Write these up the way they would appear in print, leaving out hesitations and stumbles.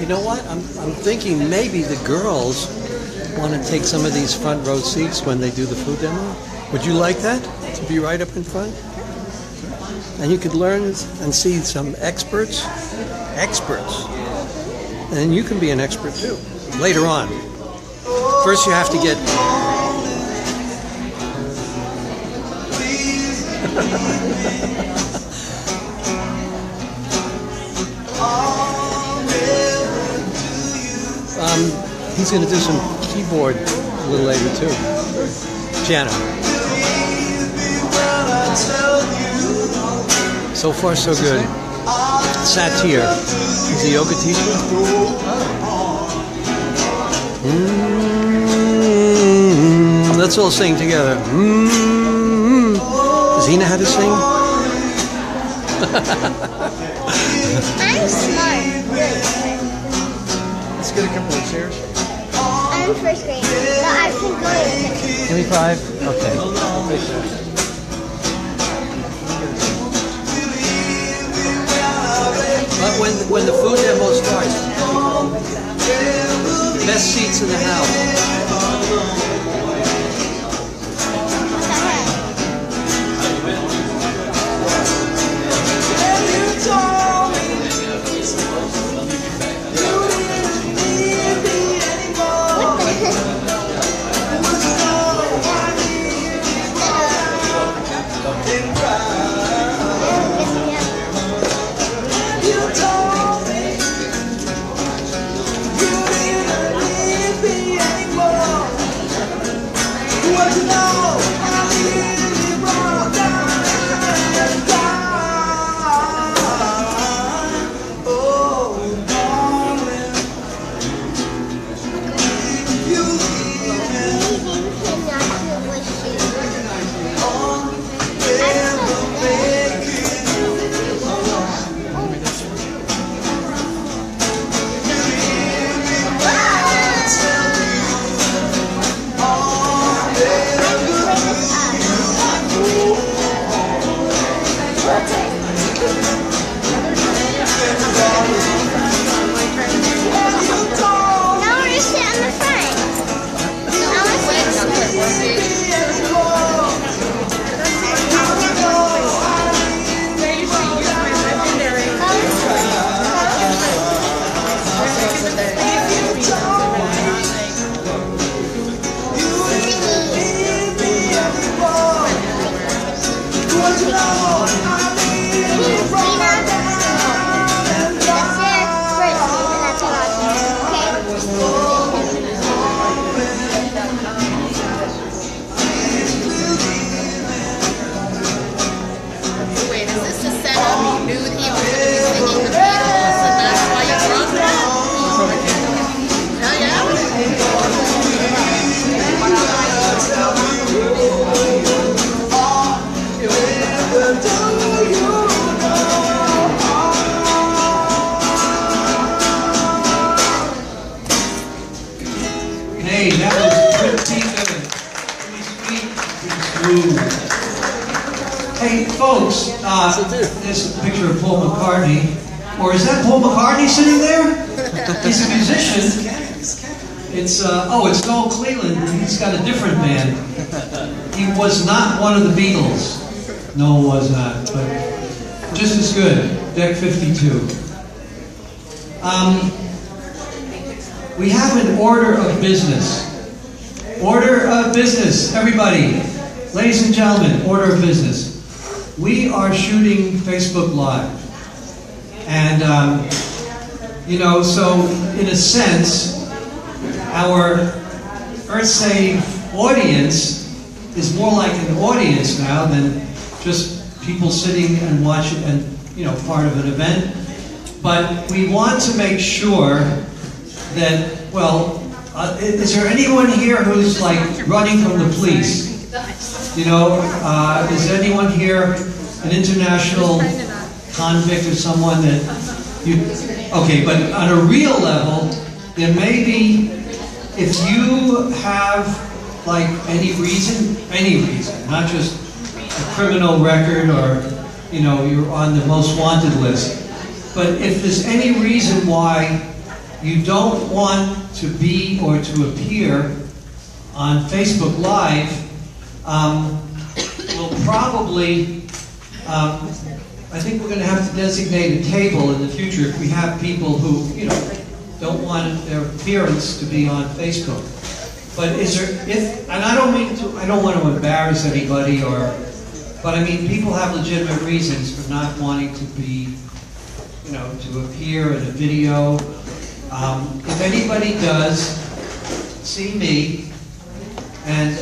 You know what? I'm thinking maybe the girls want to take some of these front row seats when they do the food demo. Would you like that? To be right up in front? And you could learn and see some experts. And you can be an expert too, later on. First you have to get... he's going to do some keyboard a little later too. Piano. So far so good. Satir. He's a yoga teacher. Let's all sing together. Does he know how to sing? I'm smart. Let's get a couple of chairs. I'm first grade, but I can go to Give me 5. Okay. But when the food demo starts, best seats in the house. Hey, that was pretty good. Pretty sweet, pretty smooth. Hey, folks, there's a picture of Paul McCartney. Or is that Paul McCartney sitting there? He's a musician. It's Noel Cleveland. He's got a different man. He was not one of the Beatles. No, was not, but just as good. Deck 52. We have an order of business. Order of business, everybody. Ladies and gentlemen, order of business. We are shooting Facebook Live. And, so in a sense, our EarthSave audience is more like an audience now than just people sitting and watching and, part of an event. But we want to make sure that, is there anyone here who's like running from the police? Is anyone here an international convict or someone that okay, but on a real level, there may be, if you have like any reason, not just a criminal record or, you're on the most wanted list, but if there's any reason why you don't want to be or to appear on Facebook Live, we'll probably, I think we're going to have to designate a table in the future if we have people who, don't want their appearance to be on Facebook. But and I don't want to embarrass anybody but I mean, people have legitimate reasons for not wanting to be, to appear in a video. If anybody does see me, and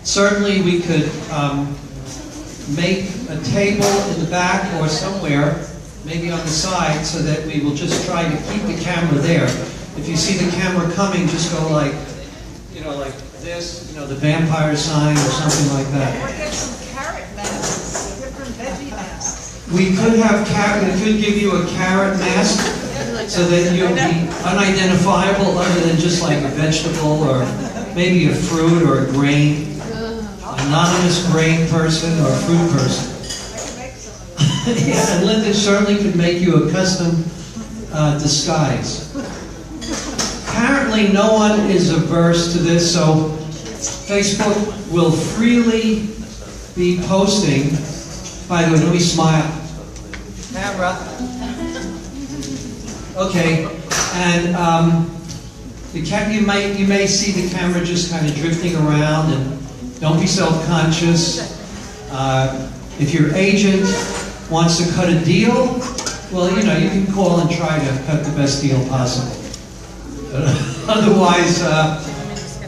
certainly we could make a table in the back or somewhere, maybe on the side, so that we will just try to keep the camera there. If you see the camera coming, just go like, like this, the vampire sign or something like that. Or get some carrot masks, different veggie masks. We could have we could give you a carrot mask so that you'll be unidentifiable other than just like a vegetable or maybe a fruit or a grain. Anonymous grain person or fruit person. Yeah, and Linda certainly could make you a custom disguise. Apparently no one is averse to this, so Facebook will freely be posting. By the way, let me smile. Camera. Okay, and you may see the camera just kind of drifting around, and don't be self-conscious. If your agent wants to cut a deal, well, you can call and try to cut the best deal possible. Otherwise,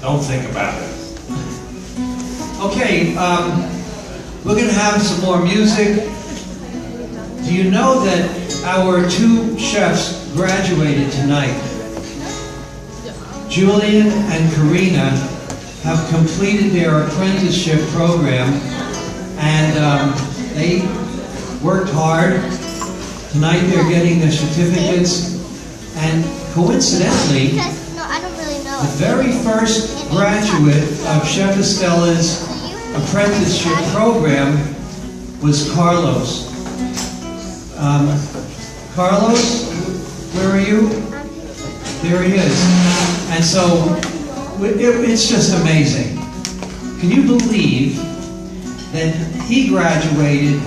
don't think about it. Okay, we're going to have some more music. Do you know that our two chefs graduated tonight? Julian and Karina have completed their apprenticeship program, and they worked hard. Tonight they're getting their certificates, and coincidentally, No, I don't really know. the very first graduate of Chef Estella's apprenticeship program was Carlos. Carlos, where are you? There he is. And so, it's just amazing. Can you believe that he graduated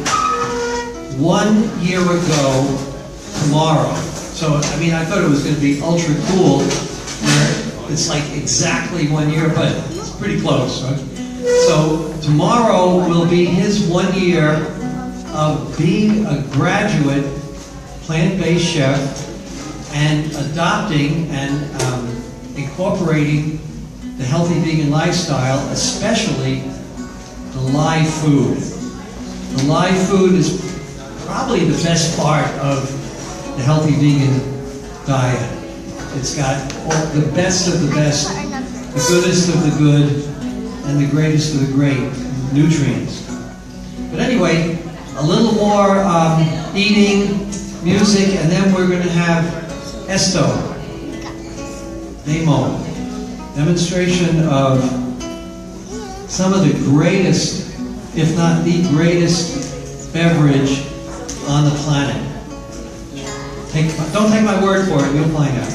1 year ago tomorrow? So, I mean, I thought it was going to be ultra cool, where it's like exactly 1 year, but it's pretty close, right? So, tomorrow will be his 1 year of being a graduate plant-based chef and adopting and incorporating the healthy vegan lifestyle, especially the live food. The live food is probably the best part of the healthy vegan diet. It's got all the best of the best, the goodest of the good, and the greatest of the great nutrients. But anyway, a little more eating, music, and then we're going to have esto, demo, demonstration of some of the greatest, if not the greatest, beverage on the planet. Don't take my word for it, you'll find out.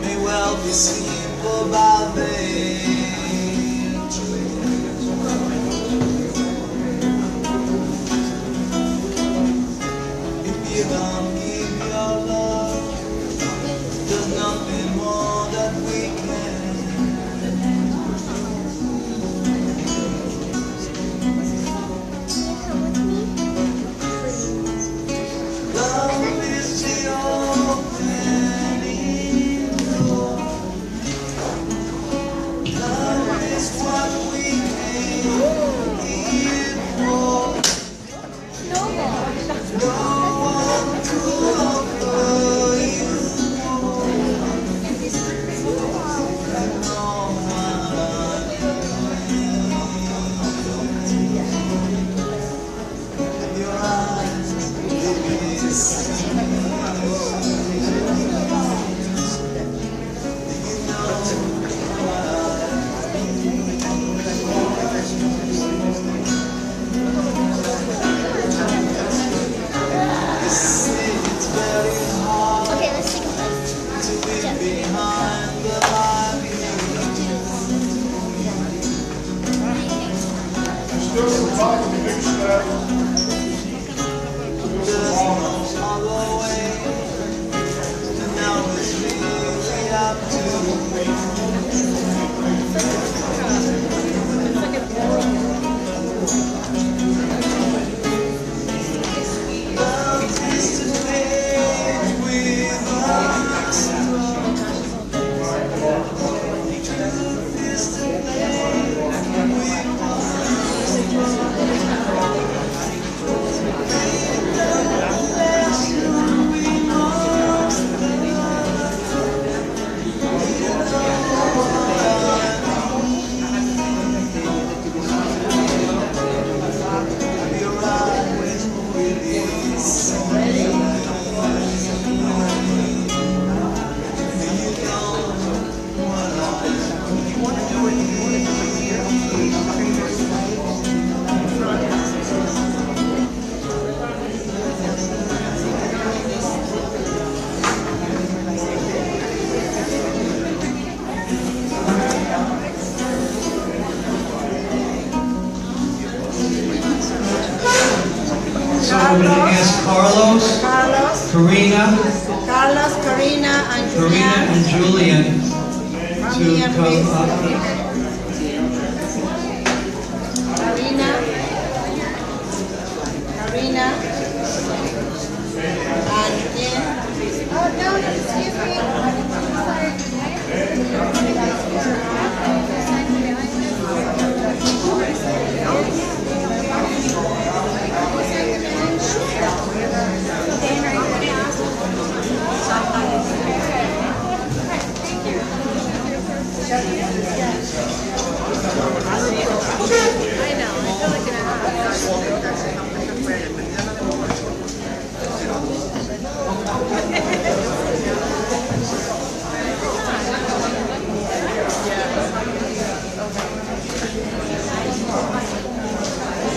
May well be simple by me. If you don't give your love, there's nothing more that we can. Love is the opening door. Love is what we came here for. No one to offer you more. No one. Your eyes, it's very hard Okay, let's take a break. to be behind the light. Still some talk to mix that. There's no other way, and now it's really up to me. Love is to make with us. Truth is to make with So we're going to ask Carlos, Carlos, Karina, Karina, and Julian Come to here, come please. up. Karina, Karina, and Jen. Oh, no, excuse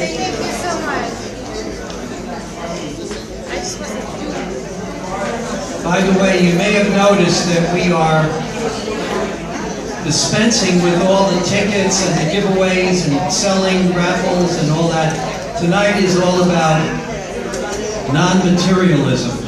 Thank you so much. By the way, you may have noticed that we are dispensing with all the tickets and the giveaways and selling raffles and all that. Tonight is all about non-materialism.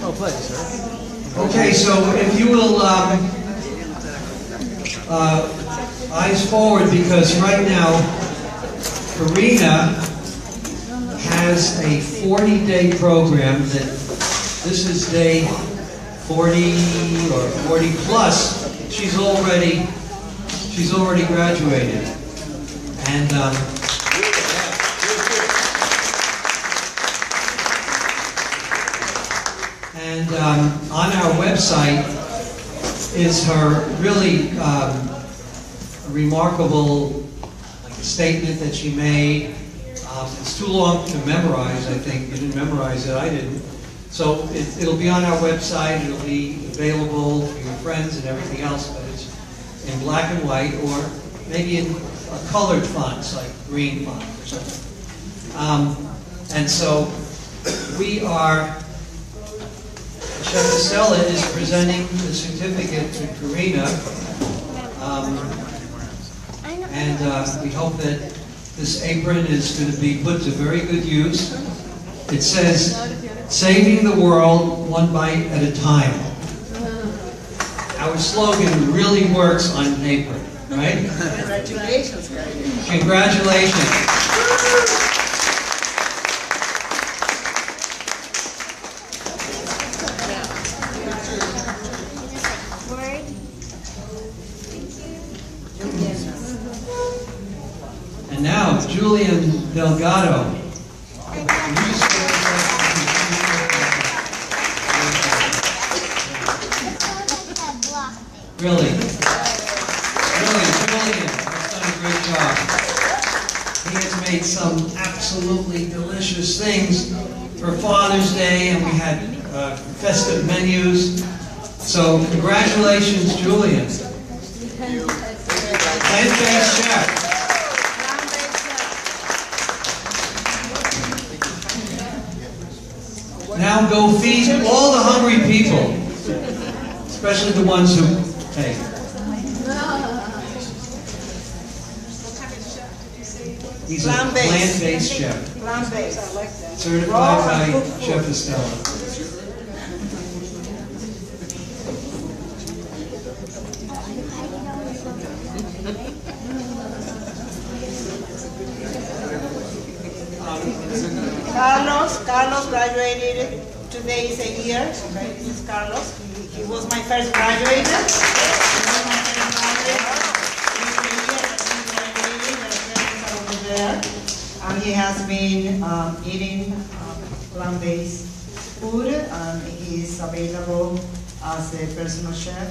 Oh, please, sir. Okay, so if you will, eyes forward, because right now, Karina has a 40-day program that this is day 40 or 40 plus. She's already graduated, and on our website is her really remarkable statement that she made. It's too long to memorize, I think. You didn't memorize it, I didn't. So it'll be on our website, it'll be available for your friends and everything else, but it's in black and white, or maybe in a colored fonts, like green font or something. And so we are, Chef Estella is presenting the certificate to Karina, and we hope that this apron is going to be put to very good use. It says, "Saving the world one bite at a time." Our slogan really works on paper, right? Congratulations, guys. Congratulations. And now, Julian Delgado. Really, Julian has done a great job. He has made some absolutely delicious things for Father's Day, and we had festive menus. So, congratulations, Julian. Plant-based chef. Now go feed all the hungry people, especially the ones who, hey. He's a plant-based chef. Plant-based, I like that. Certified by Chef Estella. Carlos graduated. Today is a year. Okay, this is Carlos. He was my first graduate. And he has been eating plant-based food, and he is available as a personal chef.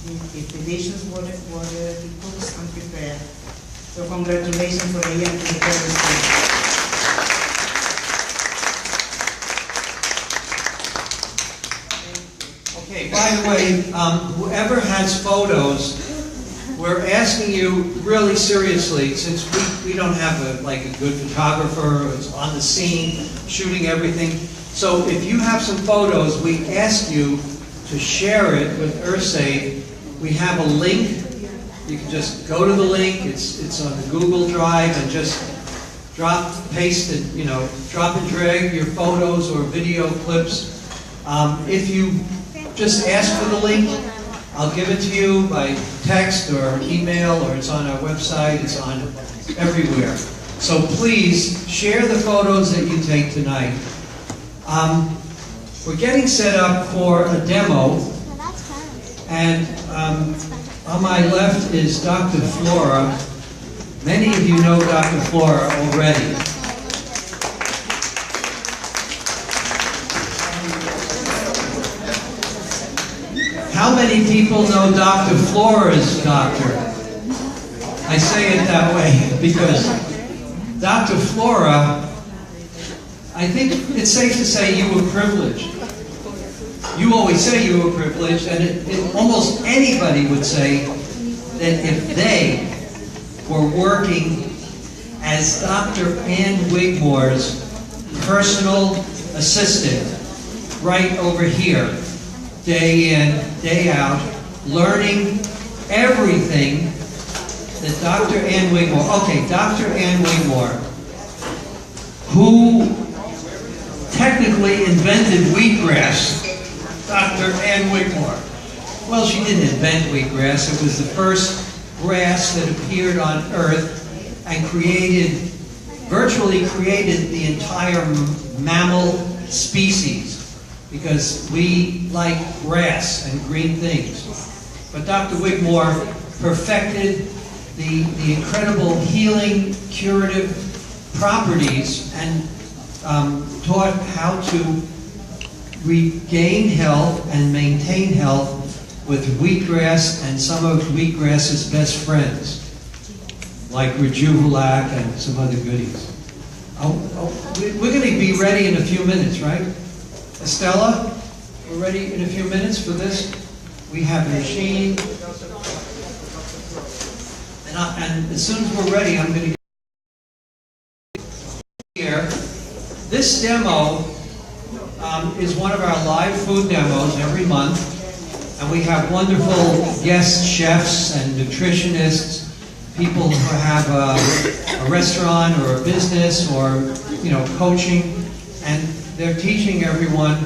It's delicious what he cooks and prepares. So congratulations for the young people. Okay, by the way, whoever has photos, we're asking you really seriously, since we don't have a good photographer who's on the scene shooting everything. So if you have some photos, we ask you to share it with Earthsave. We have a link. You can just go to the link. It's on the Google Drive, and just paste it, drop and drag your photos or video clips. If you just ask for the link, I'll give it to you by text or email, or it's on our website, it's on everywhere. So please share the photos that you take tonight. We're getting set up for a demo, and on my left is Dr. Flora. Many of you know Dr. Flora already. How many people know Dr. Flora's doctor? I say it that way because Dr. Flora, I think it's safe to say you were privileged. You always say you were privileged, and almost anybody would say that if they were working as Dr. Ann Wigmore's personal assistant right over here, day in, day out, learning everything that Dr. Ann Wigmore, Dr. Ann Wigmore, who technically invented wheatgrass, Dr. Ann Wigmore. Well, she didn't invent wheatgrass. It was the first grass that appeared on Earth and virtually created the entire mammal species, because we like grass and green things. But Dr. Wigmore perfected the incredible healing, curative properties, and taught how to regain health and maintain health with wheatgrass and some of wheatgrass's best friends, like Rejuvelac and some other goodies. We're going to be ready in a few minutes, right? Estella, we're ready in a few minutes for this. We have a machine. And as soon as we're ready, I'm going to get here. This demo is one of our live food demos every month. And we have wonderful guest chefs and nutritionists, people who have a restaurant or a business or, coaching. And they're teaching everyone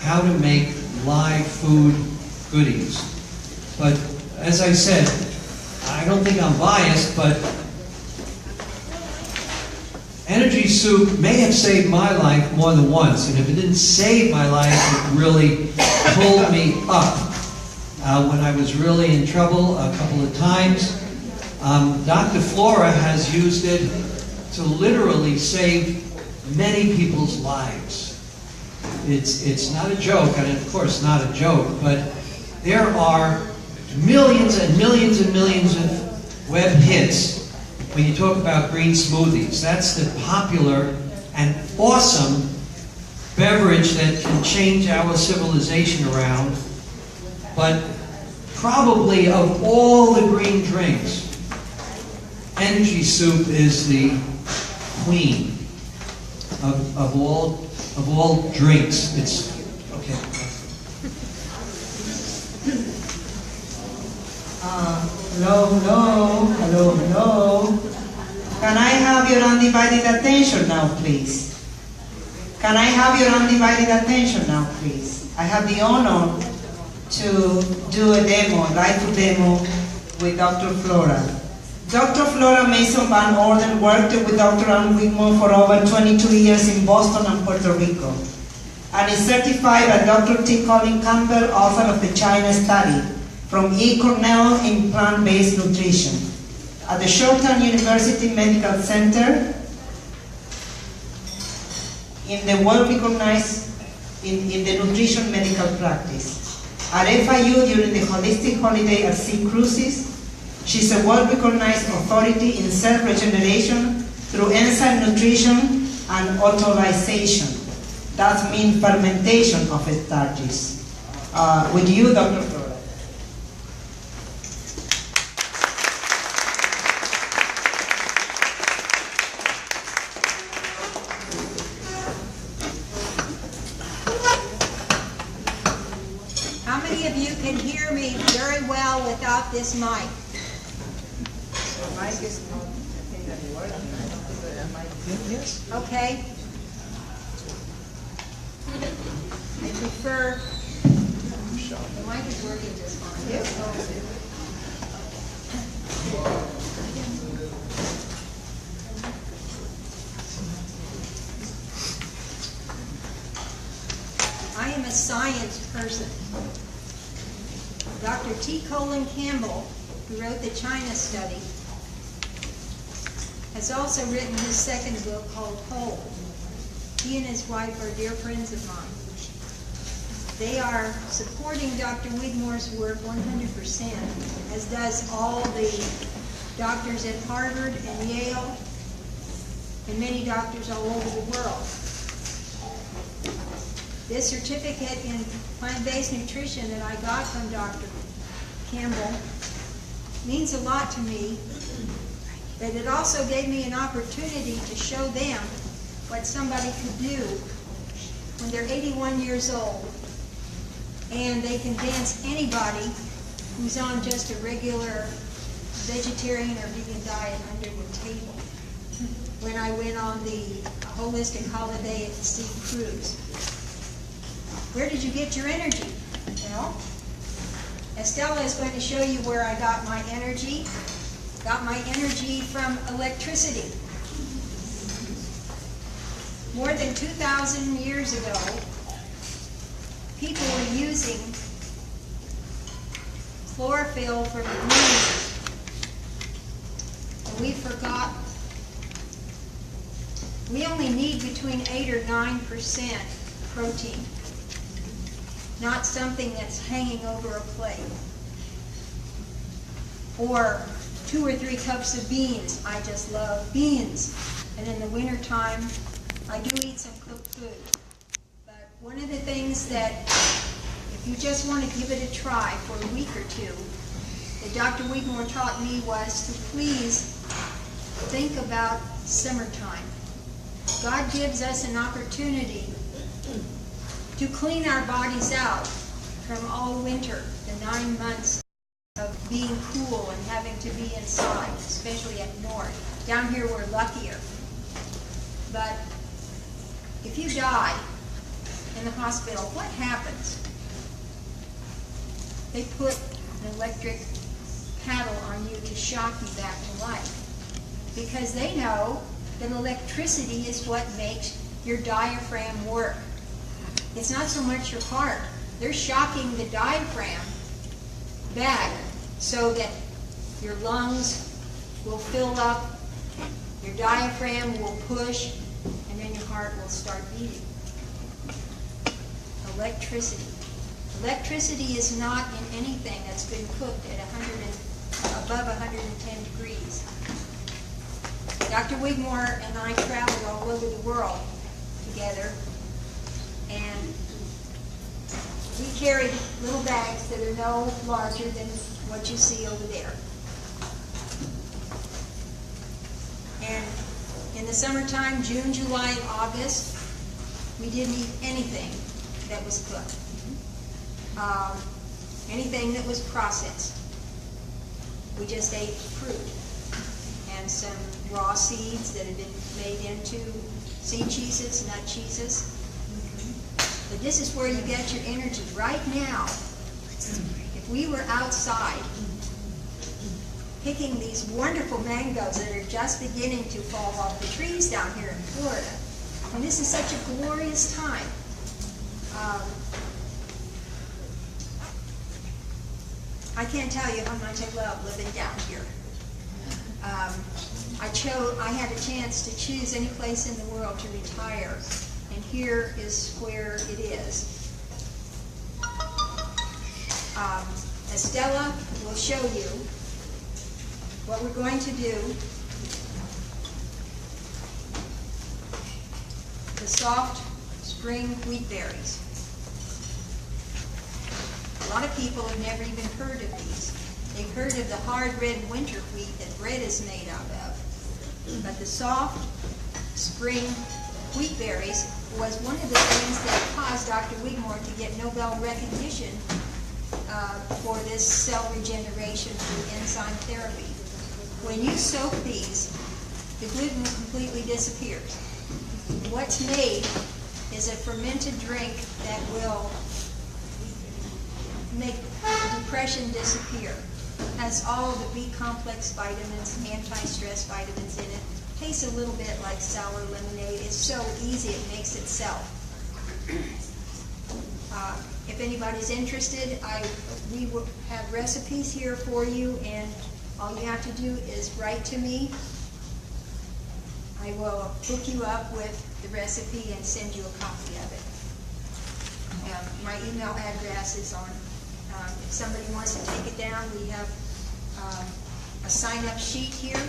how to make live food goodies. But as I said, I don't think I'm biased, but Energy Soup may have saved my life more than once. And if it didn't save my life, it really pulled me up when I was really in trouble a couple of times. Dr. Flora has used it to literally save many people's lives. It's not a joke, and of course not a joke, but there are millions and millions and millions of web hits when you talk about green smoothies. That's the popular and awesome beverage that can change our civilization around. But probably of all the green drinks, Energy Soup is the queen of all drinks. It's okay. Hello. Can I have your undivided attention now, please? Can I have your undivided attention now, please? I have the honor to do a live food demo with Dr. Flora. Dr. Flora Mason Van Orden worked with Dr. Ann Wigmore for over 22 years in Boston and Puerto Rico, and is certified by Dr. T. Colin Campbell, author of the China Study, from E. Cornell in plant-based nutrition, at the Shorthand University Medical Center, in the well-recognized in the nutrition medical practice. at FIU during the Holistic Holiday at Sea cruises. She's a well-recognized authority in cell regeneration through enzyme nutrition and autolyzation. That means fermentation of starches. With you, Dr. Flora. How many of you can hear me very well without this mic? Yes. Okay. I prefer, the mic is working just fine. I am a science person. Dr. T. Colin Campbell, who wrote the China study, has also written his second book called Whole. He and his wife are dear friends of mine. They are supporting Dr. Wigmore's work 100%, as does all the doctors at Harvard and Yale, and many doctors all over the world. This certificate in plant-based nutrition that I got from Dr. Campbell means a lot to me, but it also gave me an opportunity to show them what somebody could do when they're 81 years old and they can dance anybody who's on just a regular vegetarian or vegan diet under the table. When I went on the Holistic Holiday at the Sea cruise. Where did you get your energy? Well, Estella is going to show you where I got my energy. Got my energy from electricity. More than 2,000 years ago, people were using chlorophyll from the moon. And we forgot. We only need between 8 or 9% protein. Not something that's hanging over a plate. Or 2 or 3 cups of beans. I just love beans. And in the wintertime, I do eat some cooked food. But one of the things that, if you just want to give it a try for a week or two, that Dr. Wigmore taught me was to please think about summertime. God gives us an opportunity to clean our bodies out from all winter, the 9 months of being cool and having to be inside, especially up north. Down here we're luckier. But if you die in the hospital, what happens? They put an electric paddle on you to shock you back to life. Because they know that electricity is what makes your diaphragm work. It's not so much your heart. They're shocking the diaphragm back so that your lungs will fill up, your diaphragm will push, and then your heart will start beating. Electricity. Electricity is not in anything that's been cooked at above 110 degrees. Dr. Wigmore and I traveled all over the world together, and we carried little bags that are no larger than what you see over there. And in the summertime, June, July, and August, we didn't eat anything that was cooked. Anything that was processed. We just ate fruit and some raw seeds that had been made into seed cheeses, nut cheeses. But this is where you get your energy. Right now, if we were outside picking these wonderful mangoes that are just beginning to fall off the trees down here in Florida, and this is such a glorious time. I can't tell you how much I love living down here. I had a chance to choose any place in the world to retire, and here is where it is. Estella will show you what we're going to do. The soft spring wheat berries. A lot of people have never even heard of these. They've heard of the hard red winter wheat that bread is made out of. But the soft spring wheat berries was one of the things that caused Dr. Wigmore to get Nobel recognition for this cell regeneration through enzyme therapy. When you soak these, the gluten completely disappears. What's made is a fermented drink that will make depression disappear. Has all the B complex vitamins, anti-stress vitamins in it. Tastes a little bit like sour lemonade. It's so easy, it makes itself. If anybody's interested, we will have recipes here for you, and all you have to do is write to me. I will hook you up with the recipe and send you a copy of it. My email address is on, if somebody wants to take it down, we have a sign-up sheet here.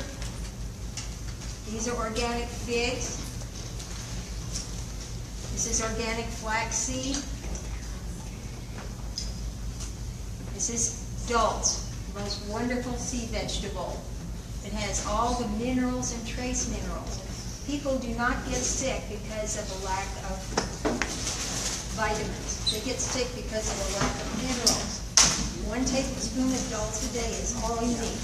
These are organic figs. This is organic flaxseed. This is dulse, the most wonderful sea vegetable. It has all the minerals and trace minerals. People do not get sick because of a lack of vitamins. They get sick because of a lack of minerals. 1 tablespoon of dulse a day is all you need.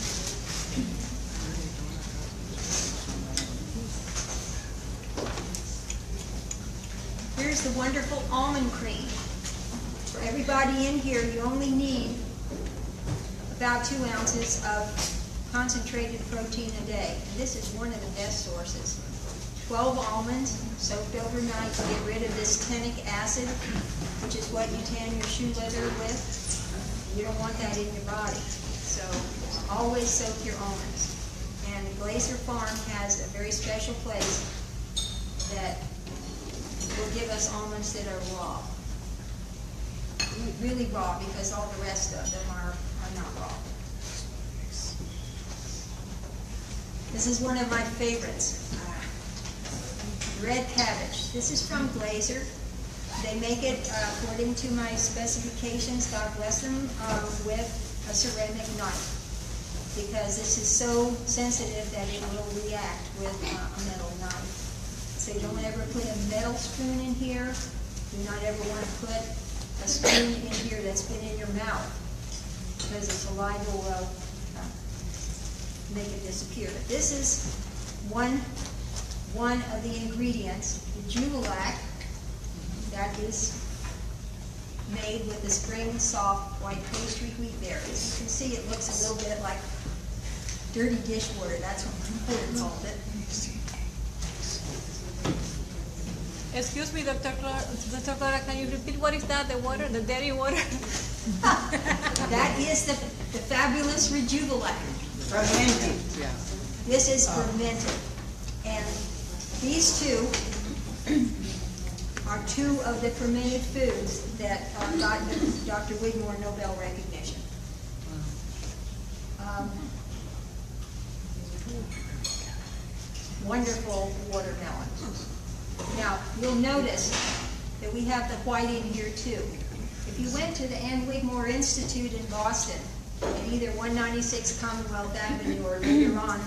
Here's the wonderful almond cream. For everybody in here, you only need about 2 ounces of concentrated protein a day. And this is one of the best sources. 12 almonds soaked overnight to get rid of this tannic acid, which is what you tan your shoe leather with. You don't want that in your body. So always soak your almonds. And Glacier Farm has a very special place that will give us almonds that are raw. Really raw, because all the rest of them are not raw. This is one of my favorites. Red cabbage. This is from Glacier. They make it according to my specifications, God bless them, with a ceramic knife. Because this is so sensitive that it will react with a metal knife. So you don't ever put a metal spoon in here. Do not ever want to put a spoon in here that's been in your mouth, because the saliva will make it disappear. But this is one of the ingredients, the Juvelac, that is made with the spring soft white pastry wheat berries. You can see it looks a little bit like dirty dishwater. That's what my mother called it. Excuse me, Dr. Clara, can you repeat what is that? The water, the dairy water? That is the fabulous Rejuvelac. Fermented. This is fermented. And these two are 2 of the fermented foods that got Dr. Wigmore Nobel recognition. Wonderful watermelon. Now, you'll notice that we have the white in here too. If you went to the Ann Wigmore Institute in Boston, at either 196 Commonwealth Avenue or later on,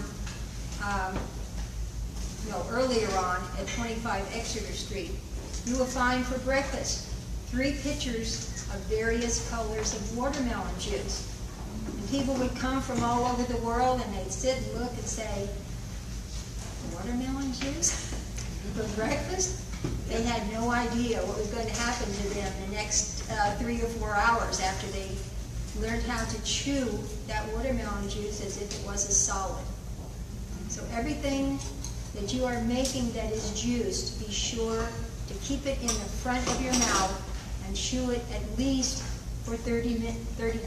earlier on at 25 Exeter Street, you will find for breakfast 3 pitchers of various colors of watermelon juice. And people would come from all over the world and they'd sit and look and say, watermelon juice for breakfast? They had no idea what was going to happen to them the next 3 or 4 hours after they learned how to chew that watermelon juice as if it was a solid. So everything that you are making that is juiced, be sure to keep it in the front of your mouth and chew it at least for 30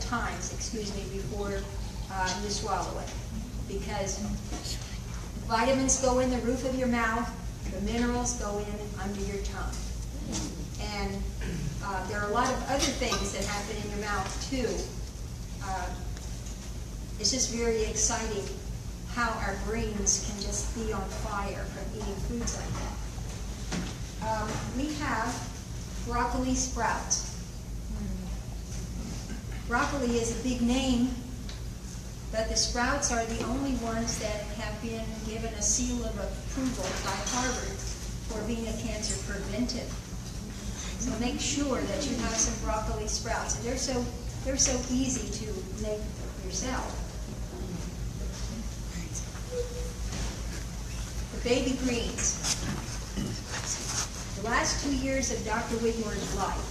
times, before you swallow it. Because vitamins go in the roof of your mouth, the minerals go in under your tongue. And there are a lot of other things that happen in your mouth too. It's just very exciting how our brains can just be on fire from eating foods like that. We have broccoli sprouts. Broccoli is a big name, but the sprouts are the only ones that have been given a seal of approval by Harvard for being a cancer preventive. So make sure that you have some broccoli sprouts. And they're so easy to make yourself. The baby greens. The last 2 years of Dr. Wigmore's life,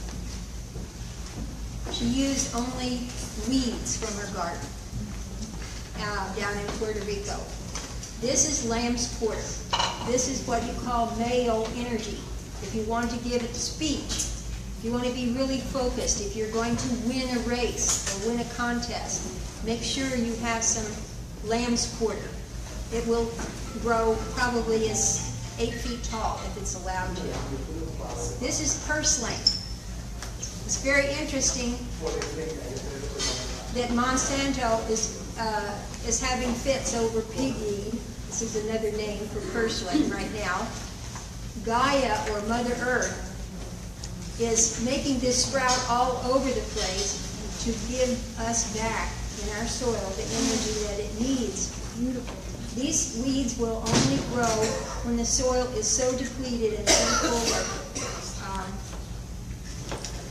she used only weeds from her garden down in Puerto Rico. This is lamb's quarter. This is what you call male energy. If you want to give a speech, if you want to be really focused, if you're going to win a race or win a contest, make sure you have some lamb's quarter. It will grow probably as 8 feet tall if it's allowed to. This is purslane. It's very interesting that Monsanto is having fits over pigweed. This is another name for purslane right now. Gaia, or Mother Earth, is making this sprout all over the place to give us back in our soil the energy that it needs. Beautiful. These weeds will only grow when the soil is so depleted and so full of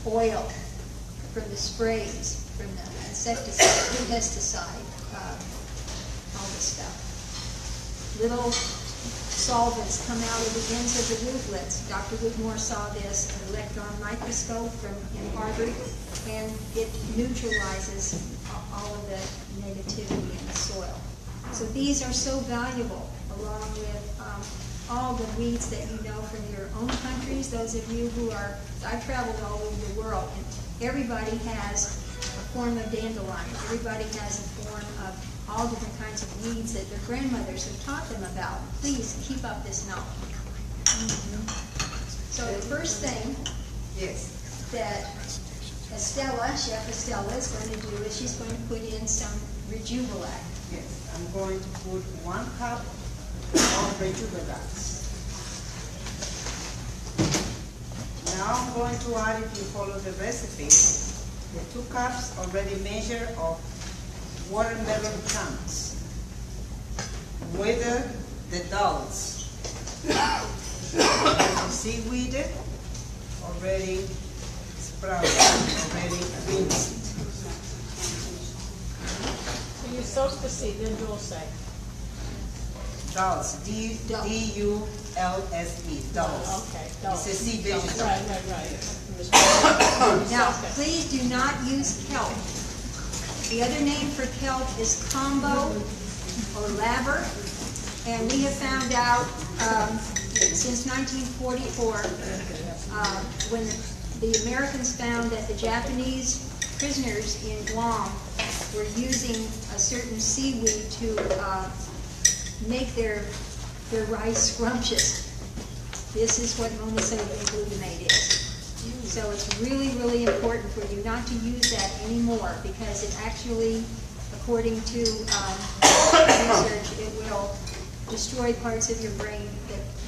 oil from the sprays, from the insecticide, the pesticide, all this stuff. Little solvents come out of the ends of the rootlets. Dr. Whitmore saw this an electron microscope in Harvard, and it neutralizes all of the negativity in the soil. So these are so valuable, along with all the weeds that you know from your own countries. Those of you who are, I've traveled all over the world, and everybody has a form of dandelion. Everybody has a form of all different kinds of weeds that their grandmothers have taught them about. Please keep up this knowledge. So the first thing that Estella, Chef Estella, is going to do is she's going to put in some Rejuvenac. Yes, I'm going to put 1 cup of Rejuvenac. Now I'm going to add, if you follow the recipe, the 2 cups already measured of watermelon chunks with the dulls. Seaweed already sprouted, already rinsed. So you soak the seed, then dulce. Dulse, D-U-L-S-E, dulse. Okay, It's dulse. a sea vegetable. Right. Now, please do not use kelp. The other name for kelp is combo or laver, and we have found out since 1944, when the Americans found that the Japanese prisoners in Guam were using a certain seaweed to make their rice scrumptious. This is what monosodium glutamate is. So it's really, really important for you not to use that anymore, because it actually, according to research, it will destroy parts of your brain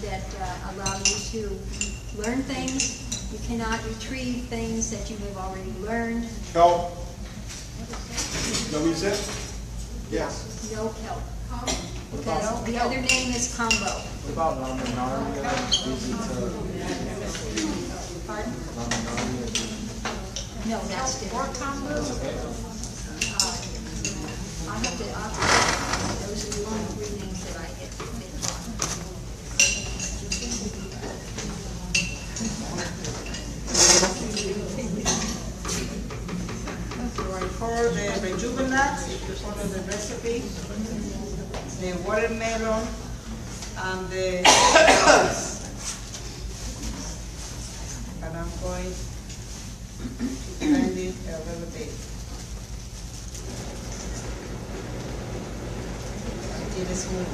that allow you to learn things. You cannot retrieve things that you have already learned. Kelp. No, we said? Yes. No kelp. Because the other name is combo. What about laminaria? Pardon? No, that's different. I'll have to, those are the only 3 names that I get taught. For the Rejuvenac, if you follow the recipe, the watermelon and the dulse. And I'm going to blend it a little bit. Until it's smooth.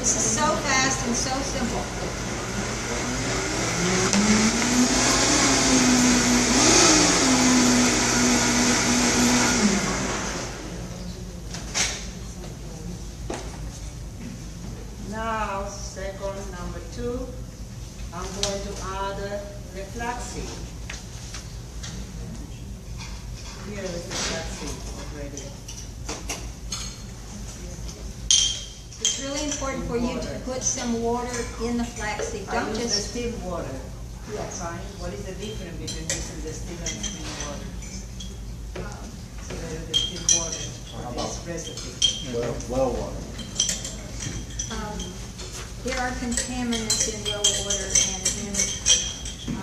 This is so fast and so simple. Now, second, number 2, I'm going to add the flaxseed. Here is the flaxseed already. It's really important for you to put some water in the flaxseed. I Don't use the just, steam water. yes. Fine. What is the difference between using the steam and steam water? So there is the steam water for this recipe. Well water. There are contaminants in well water and in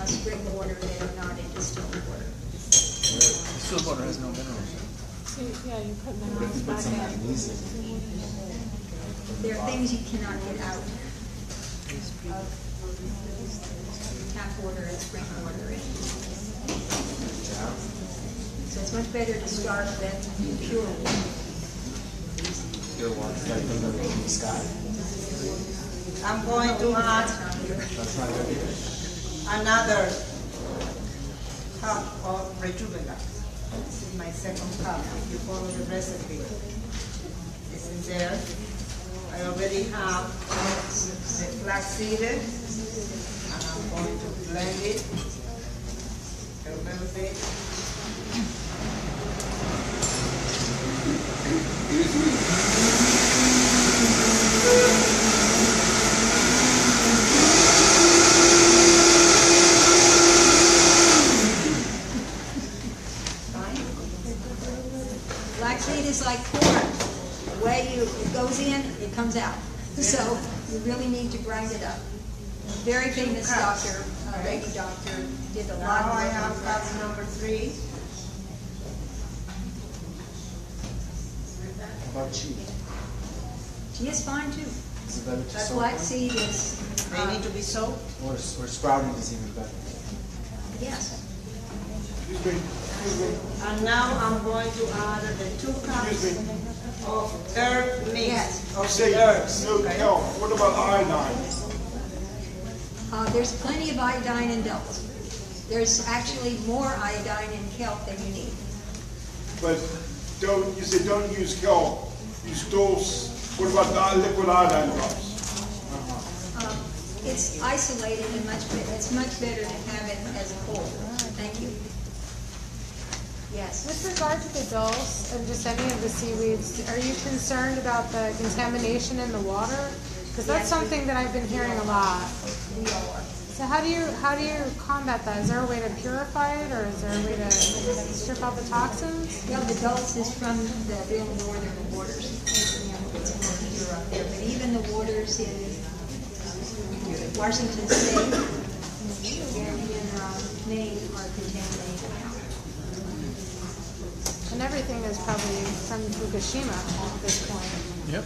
spring water that are not in distilled water. Distilled water has no minerals. See, yeah, you put minerals back in. There are things you cannot get out of tap water and spring water. So it's much better to start with pure water. Pure water, like from the sky. I'm going to add That's not good either. another cup of rejuvenant. This is my second cup. If you follow the recipe, it's in there. I already have the flaxseed, and I'm going to blend it a little bit. Flaxseed is like corn. The way it goes in, it comes out. So you really need to grind it up. Very famous doctor, lady doctor, did a lot Now of I work have on cup flaxseed. number 3. How about cheese? Tea is fine too. Is it better to But soak them? flaxseed is, They need to be soaked. Or sprouting is even better. yes. And now I'm going to add the 2 cups of herb mix. Yes. Of Say, herbs. no okay? kelp. What about iodine? There's plenty of iodine in bells. There's actually more iodine in kelp than you need. But you said don't use kelp. Use dose. What about liquid iodine drops? It's isolated and it's much better to have it as a whole. Thank you. Yes. With regard to the dulse and just any of the seaweeds, are you concerned about the contamination in the water? Because that's Yes, we- something that I've been hearing a lot. We all are. So how do you combat that? Is there a way to purify it, or is there a way to strip out the toxins? Well, the dulse is from the real northern waters. You know, it's more pure up there. But even the waters in Washington State and in Maine are contaminated now. And everything is probably from Fukushima at this point. Yep.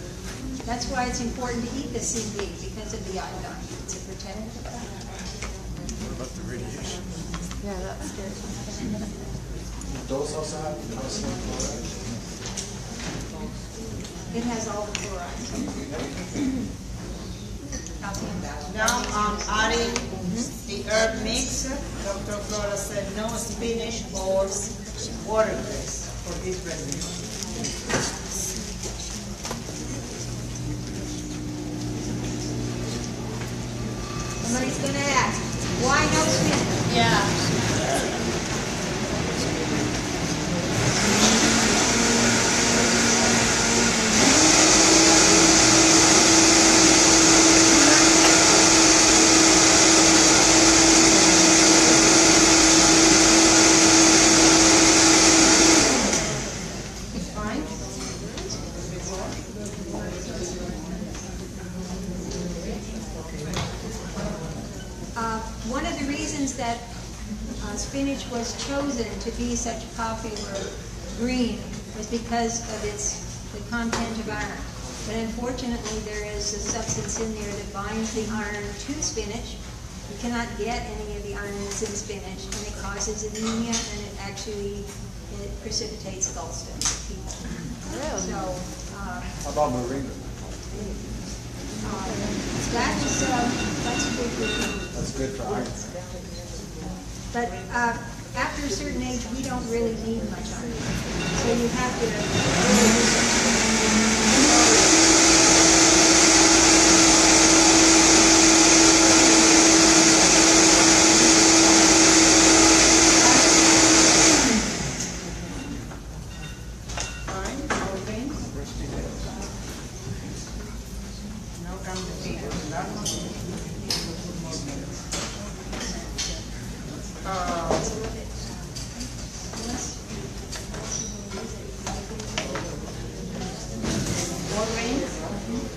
That's why it's important to eat the seaweed, because of the iodine. It's a protectant. What about the radiation? Yeah, that's good. Those also have calcium chloride. It has all the fluorides. Now I'm adding the herb mix. Dr. Flora said no spinach or watercress for this recipe. Somebody's gonna ask, why no spinach? Yeah. Fine. One of the reasons that spinach was chosen to be such a popular green was because of the content of iron. But unfortunately, there is a substance in there that binds the iron to spinach. You cannot get any of the iron that's in spinach, and it causes anemia, and it precipitates gallstones in people. Really? So, How about moringa? That's a good food. That's good for iron. But after a certain age, we don't really need much iron. So you have to really do something.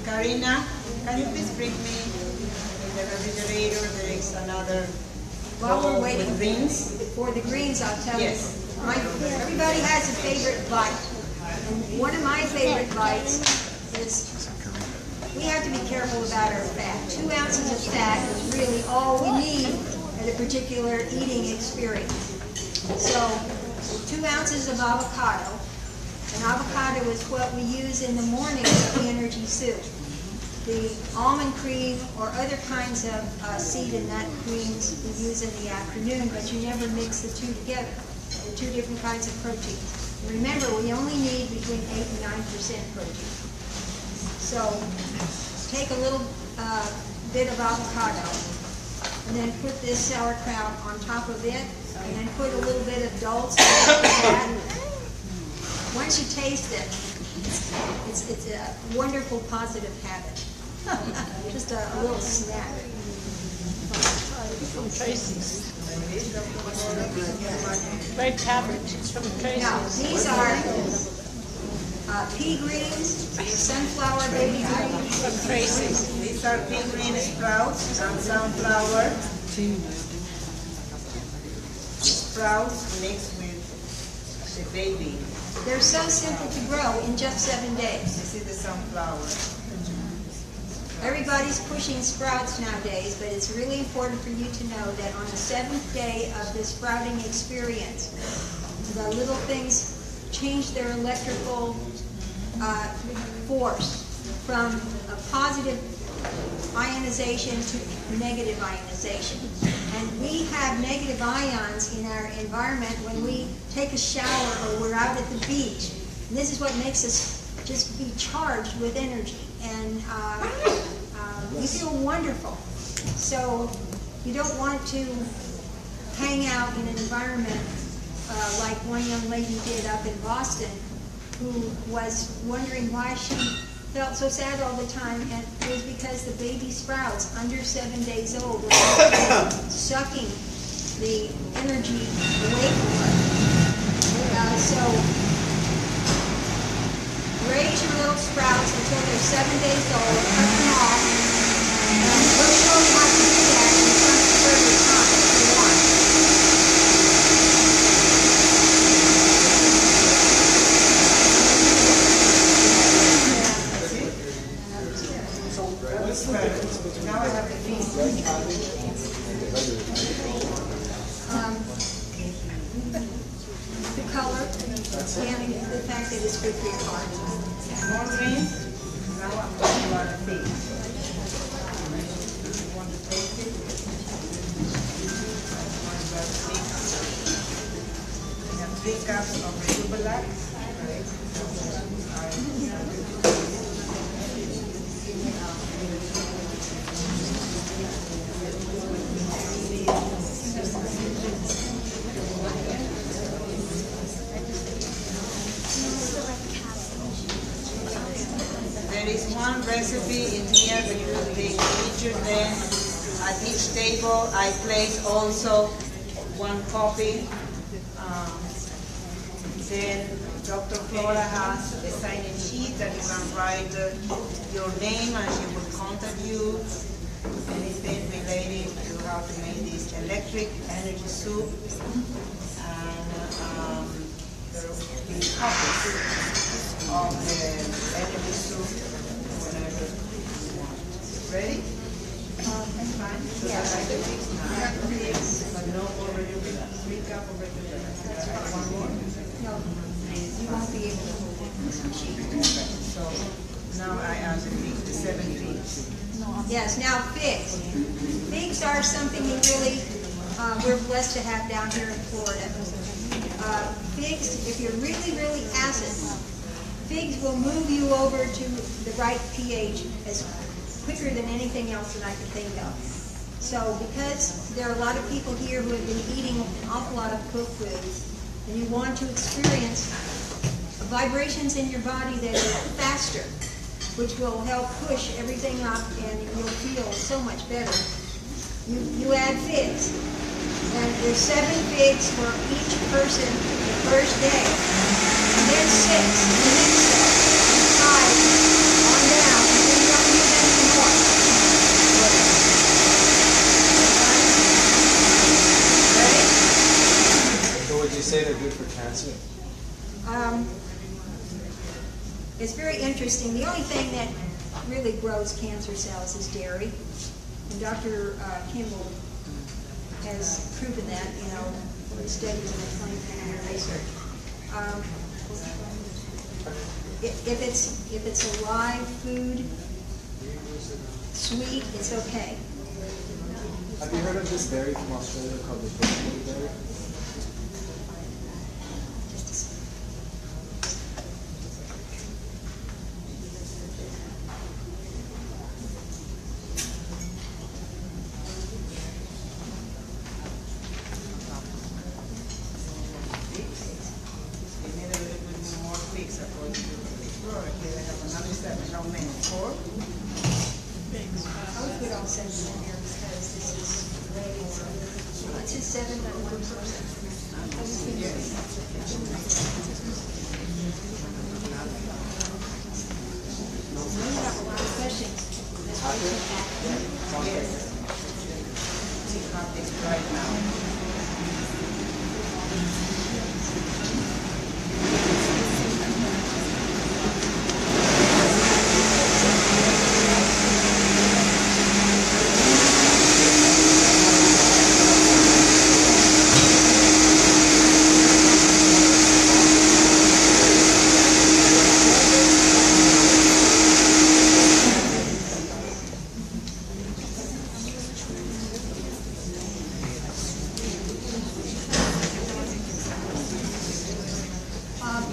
Karina, can you please bring me in the refrigerator? There is another While bowl we're waiting with greens. for the greens, I'll tell Yes. you. Everybody has a favorite bite. And one of my favorite bites is, we have to be careful about our fat. 2 ounces of fat is really all we need at a particular eating experience. So 2 ounces of avocado. And avocado is what we use in the morning for the energy soup. The almond cream or other kinds of seed and nut creams we use in the afternoon, but you never mix the two together. They're two different kinds of protein. And remember, we only need between 8 and 9% protein. So take a little bit of avocado and then put this sauerkraut on top of it, and then put a little bit of dulse on top of that. Once you taste it, it's a wonderful positive habit. Just a little snack. From Tracy's. Red cabbage from Tracy's. Now, these are pea greens, sunflower baby greens. From Tracy's. These are pea green sprouts and sunflower sprouts mixed with the baby. They're so simple to grow in just 7 days. This is the sunflower. Everybody's pushing sprouts nowadays, but it's really important for you to know that on the 7th day of the sprouting experience, the little things change their electrical force from a positive ionization to negative ionization. And we have negative ions in our environment when we take a shower or we're out at the beach. And this is what makes us just be charged with energy. And we feel wonderful. So you don't want to hang out in an environment like one young lady did up in Boston, who was wondering why she felt so sad all the time, and it was because the baby sprouts under 7 days old were sucking the energy away from her. So raise your little sprouts until they're 7 days old, cut them off, and we'll show you how to do that in some further time if you want. Now I have the beans. The color and the fact that it's good for your heart. More greens. Now I'm talking about the beans. You want to taste it? We have 3 cups of rubella. There is one recipe in here that you will take each of them. At each table, I place also 1 copy. Then Dr. Flora has a sign-in sheet that you can write your name and she will contact you. Anything related to how to make this electric energy soup. And there will be copies of the energy soup whenever you want. Ready? That's fine. So yeah. Like the mix now. But no more regular. 3 cups of regular. One more. No, you won't be able to hold it. So Now I add the 7 figs. Yes, now figs. Figs are something we really, we're blessed to have down here in Florida. Figs, if you're really, really acid, figs will move you over to the right pH as quicker than anything else that I can think of. So because there are a lot of people here who have been eating an awful lot of cooked foods, and you want to experience vibrations in your body that are faster, which will help push everything up and you'll feel so much better. You add figs. And there's 7 figs for each person the first day. And then 6 the next day. 5 on down. And then you don't use any more. Ready? So would you say they're good for cancer? It's very interesting. The only thing that really grows cancer cells is dairy. And Dr. Kimball has proven that, with studies and clinical research. If it's a live food, sweet, it's okay. Have you heard of this berry from Australia called the bushmeat berry? This is 7 by 1 person. You have a lot of questions. That's why you should ask. Yes. We have this right now.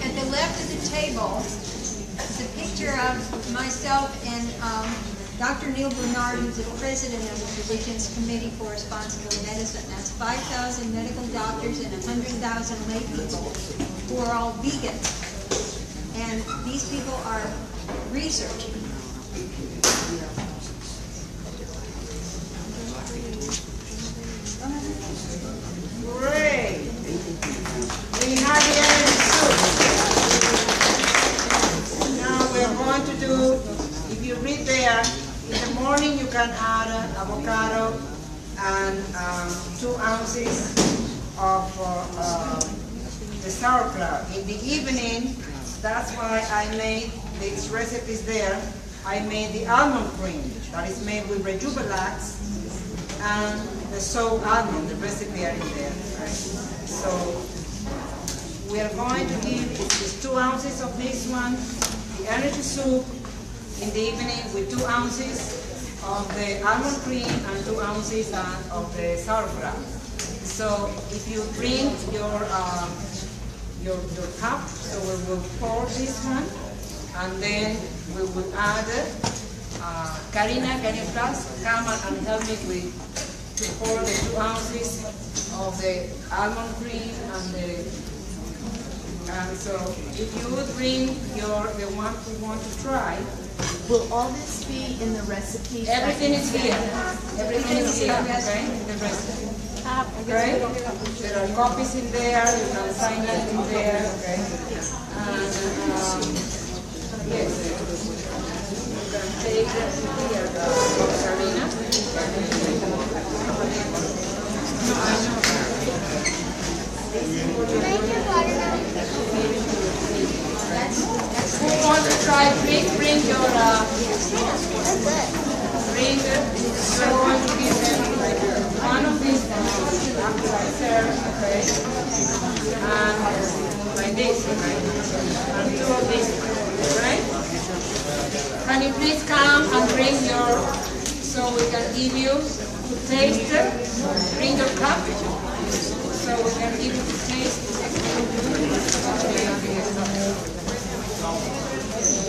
At the left of the table is a picture of myself and Dr. Neil Bernard, who's the president of the Physicians Committee for Responsible Medicine. That's 5,000 medical doctors and 100,000 lay people who are all vegans. And these people are researching. Great. We have here soup. Now we're going to do, if you read there, in the morning you can add avocado and 2 ounces of the sauerkraut. In the evening, that's why I made these recipes there. I made the almond cream that is made with Rejuvelax and the soaked almond. The recipe are in there. Right? So we are going to give just 2 ounces of this one, the energy soup in the evening with 2 ounces of the almond cream and 2 ounces of the sauerkraut. So if you drink your cup, so we will pour this one, and then we will add Karina, can you please come and help me to pour the 2 ounces of the almond cream and so if you drink the one who want to try. Will all this be in the recipe? Everything is here. Everything is here, okay? The recipe. Okay? There are copies in there, you can sign it in there, okay? And yes, you can take it here, Karina. Who wants to try? Bring your you're going to give them one of these appetizer, okay? And like this, okay? And 2 of these, right? Can you please come and bring your, so we can give you to taste it. Bring your cup, so we can give you to taste.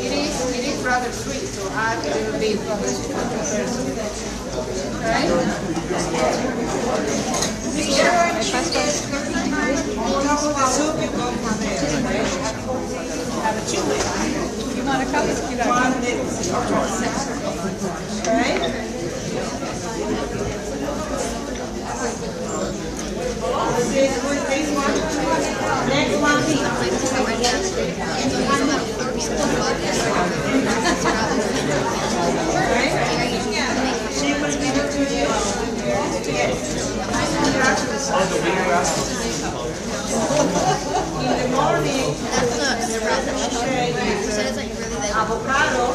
It is rather sweet, so add a little bit of the right? You want a cup? You got a Next one, she will give it to you. In the morning, avocado,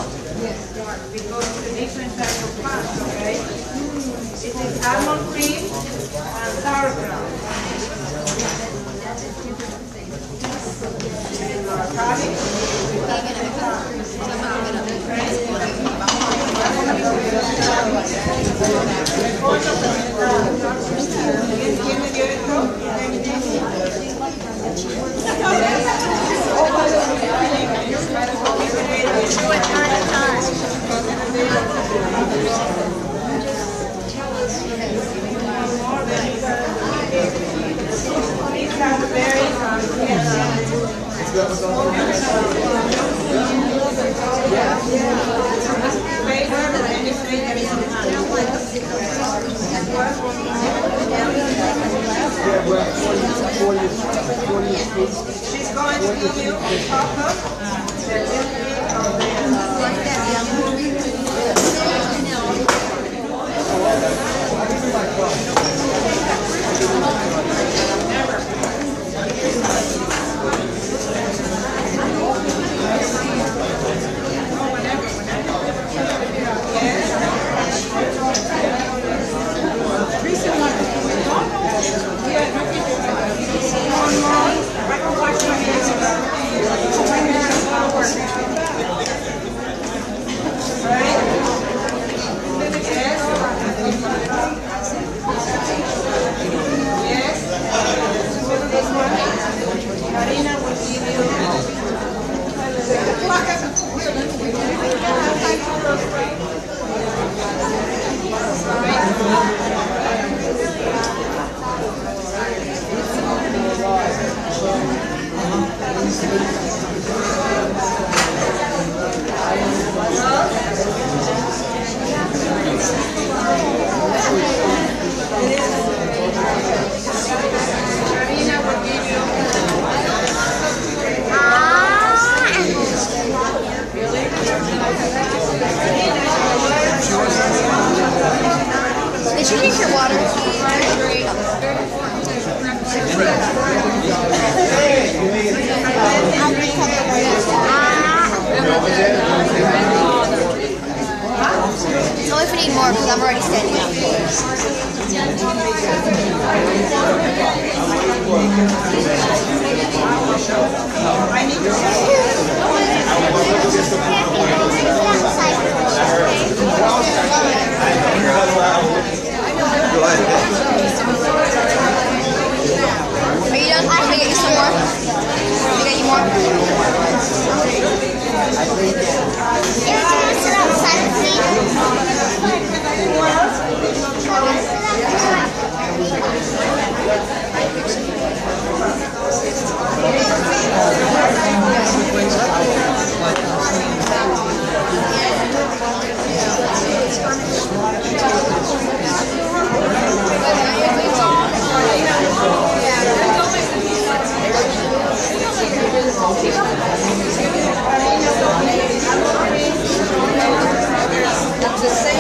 because it's a different type of pasta, okay? It is almond cream and sauerkraut. She's going to give you a chocolate. Did you drink your water? It's only if we need more because I'm already standing up. I need Go ahead. Are you done? Let me get you some more. Let me get you more. Sit outside with me. That's the same.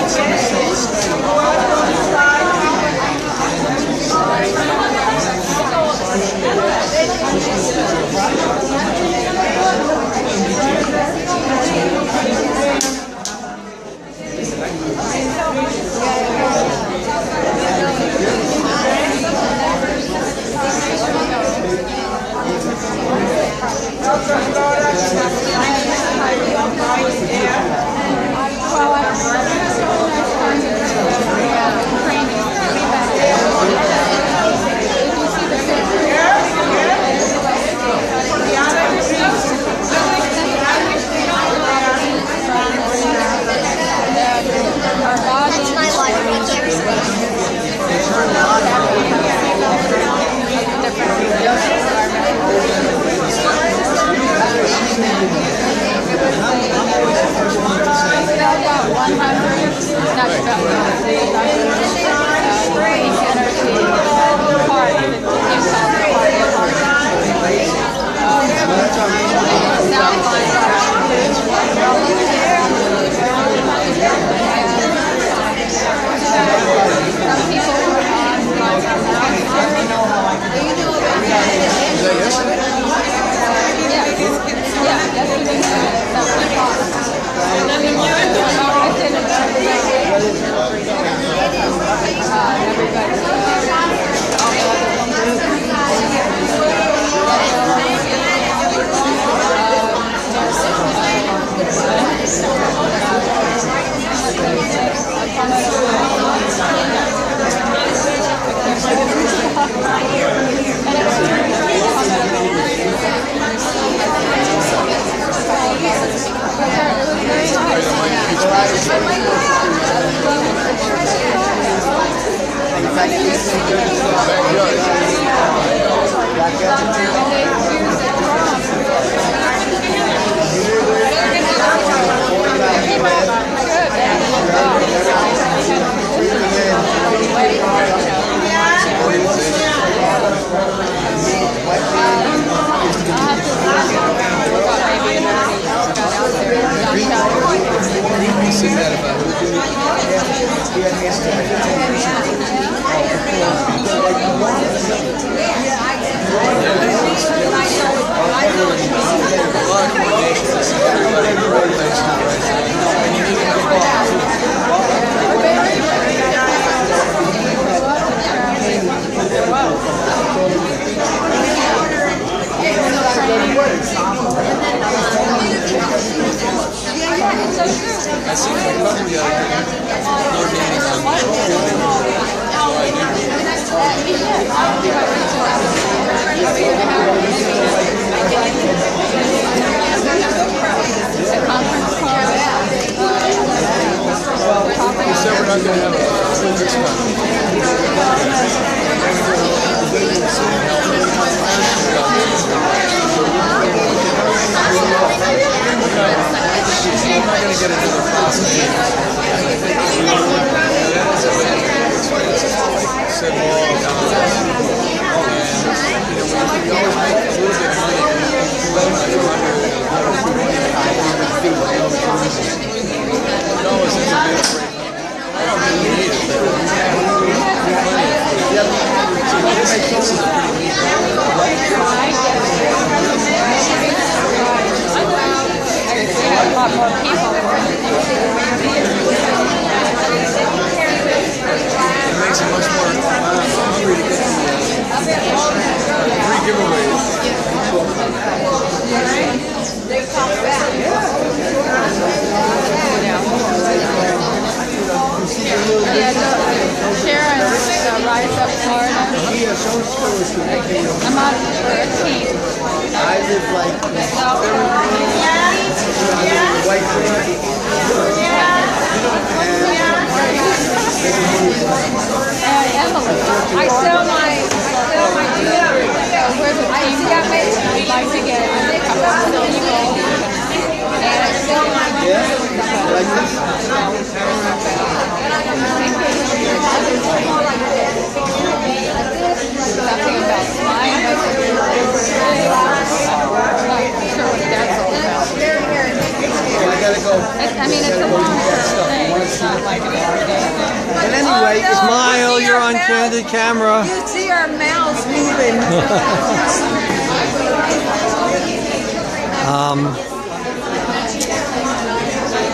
But anyway, smile, you're on candid camera. You see our mouths moving.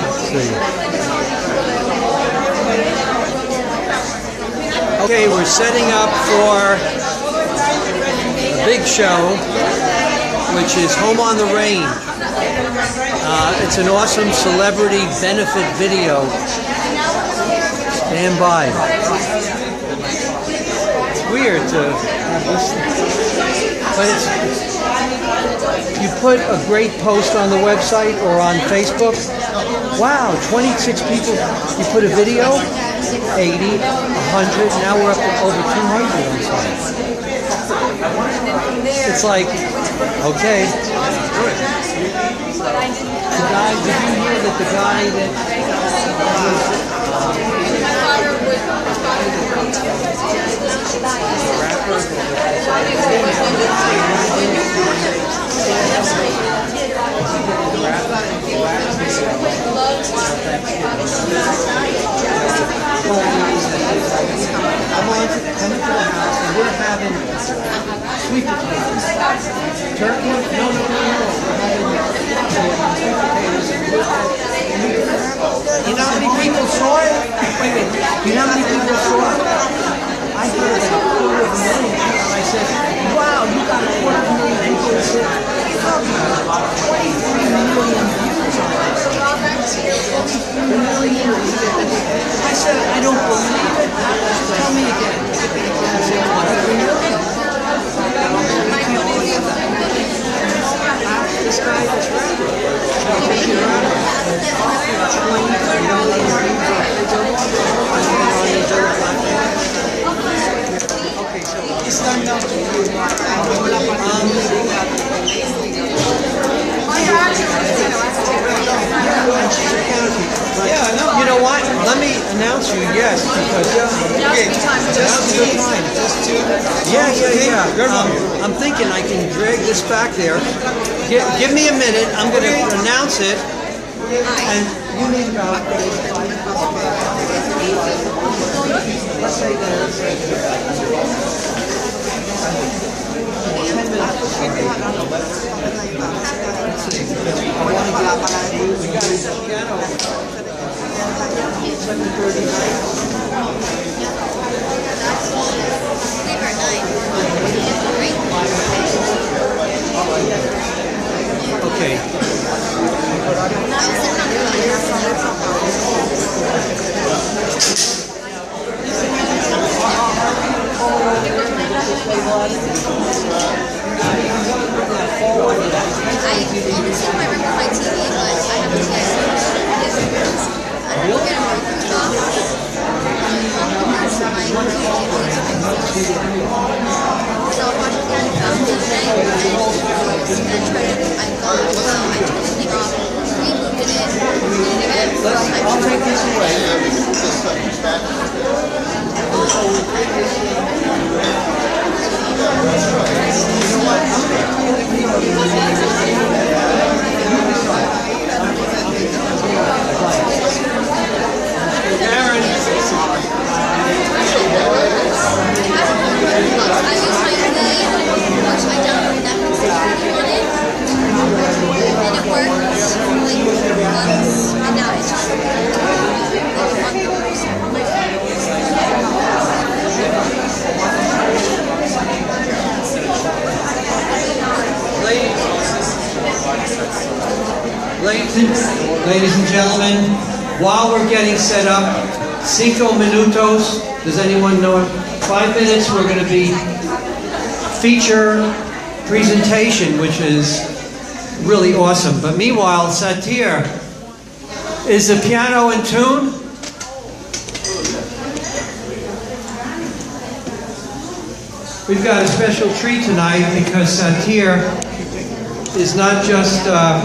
Let's see. Okay, we're setting up for a big show, which is Home on the Range. It's an awesome celebrity benefit video. Stand by. It's weird to have this, but you put a great post on the website or on Facebook. Wow, 26 people. You put a video, 80, 100. Now we're up to over 200 on site. It's like, okay. The guy, did you hear that the guy that come into the house and we're having sweet potatoes. Turkey? No. You know how many people saw it? Wait. You know how many people saw it? I heard like 250,000. I said, wow, you got 250,000 people that said, 23 million views on it. 23 million views. I said, I don't believe it. Tell me again. I said, 23 million. This guy is right. Okay, so it's done now. and I can drag this back there. Give me a minute. I'm going to announce it. And you need about... Let's say okay. I'll take this away. Ladies and gentlemen, while we're getting set up, 5 minutos. Does anyone know it? 5 minutes. We're going to be feature presentation, which is really awesome. But meanwhile, Satir, is the piano in tune? We've got a special treat tonight because Satir is not just a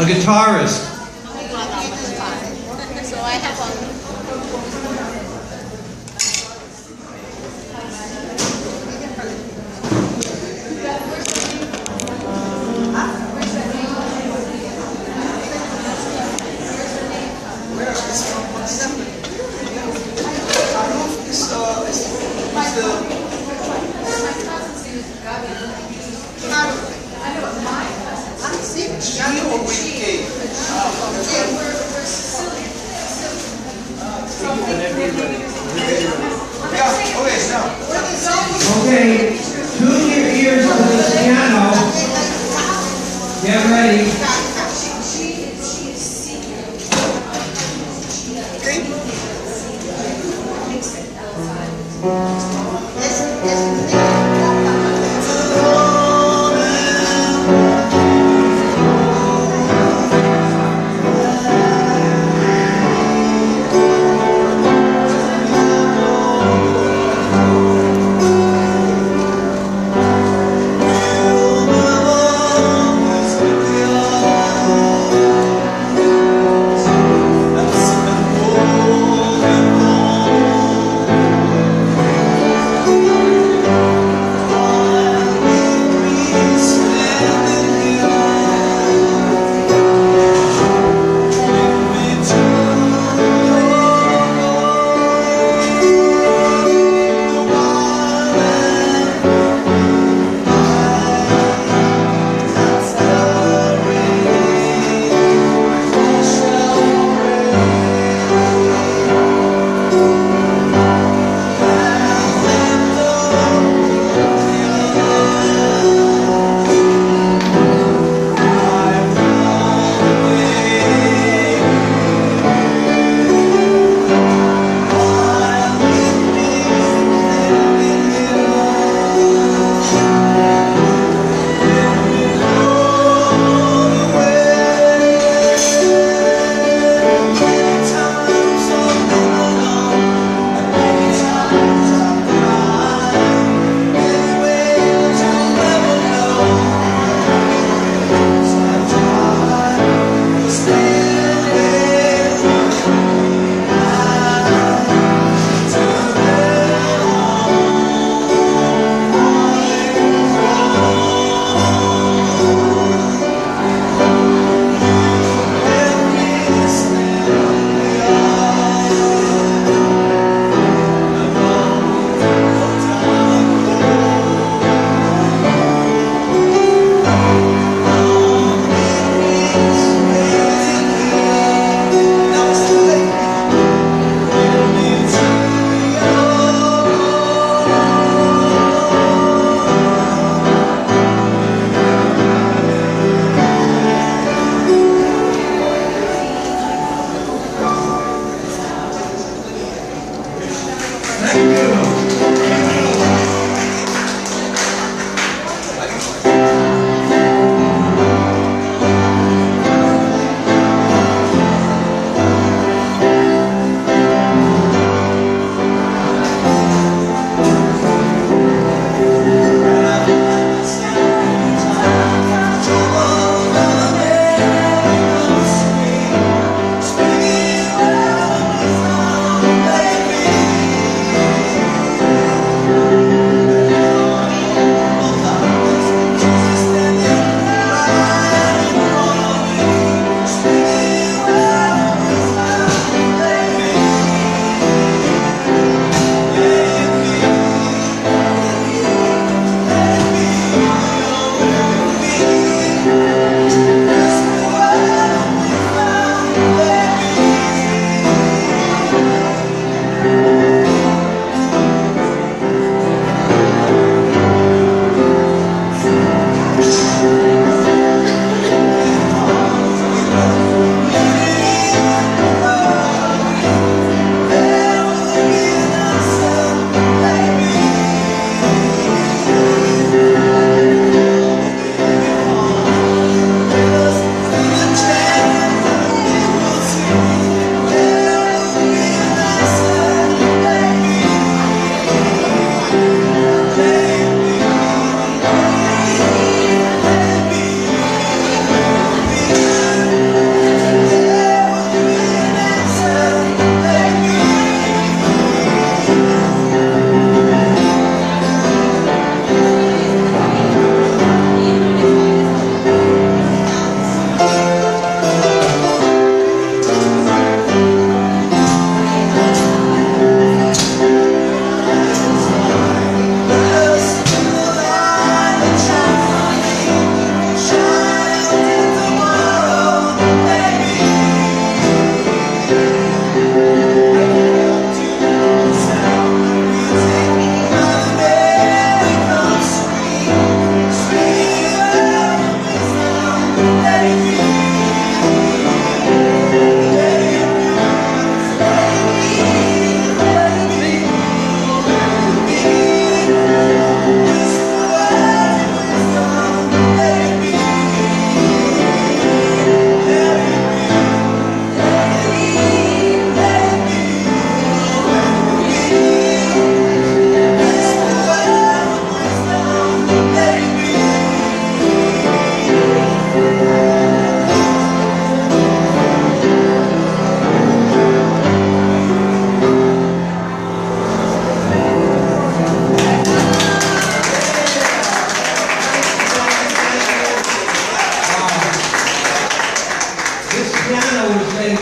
guitarist. So I have G or with K?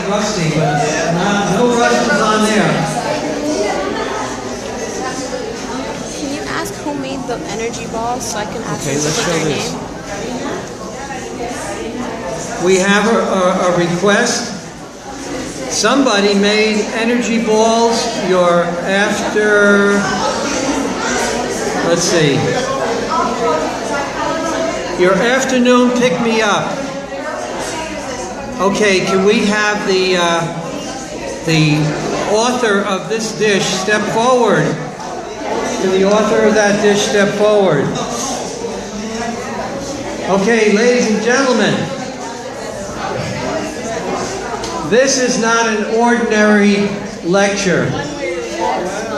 rusty, but no rust is on there. Can you ask who made the energy balls so I can ask Okay, them to let's put show their this. name? We have a request. Somebody made energy balls. You're after, let's see, your afternoon pick-me-up. Okay, can we have the author of this dish step forward? Can the author of that dish step forward? Okay, ladies and gentlemen, this is not an ordinary lecture.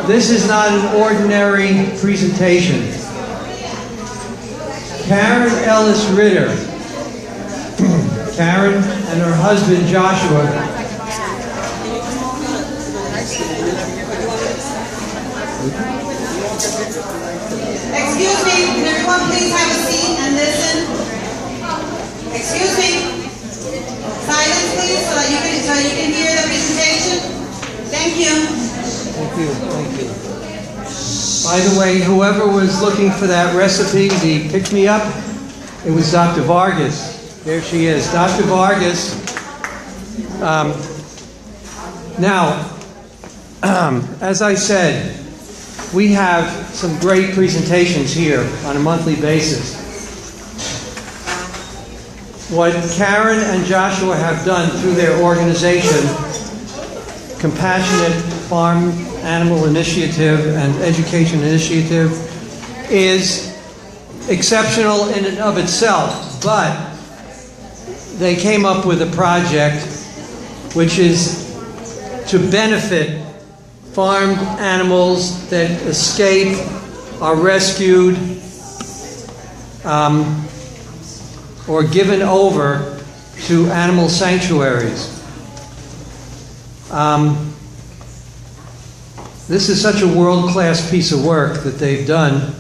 This is not an ordinary presentation. Karen Ellis Ritter, Karen and her husband Joshua, Excuse me, can everyone please have a seat and listen? Excuse me. Silence please, so you can hear the presentation. Thank you. thank you, thank you. By the way, whoever was looking for that recipe, the pick-me-up, it was Dr. Vargas. There she is, Dr. Vargas. Now, as I said, we have some great presentations here on a monthly basis. What Karen and Joshua have done through their organization, Compassionate Farm Animal Initiative and Education Initiative, is exceptional in and of itself, but they came up with a project which is to benefit farmed animals that escape, are rescued, or given over to animal sanctuaries. This is such a world-class piece of work that they've done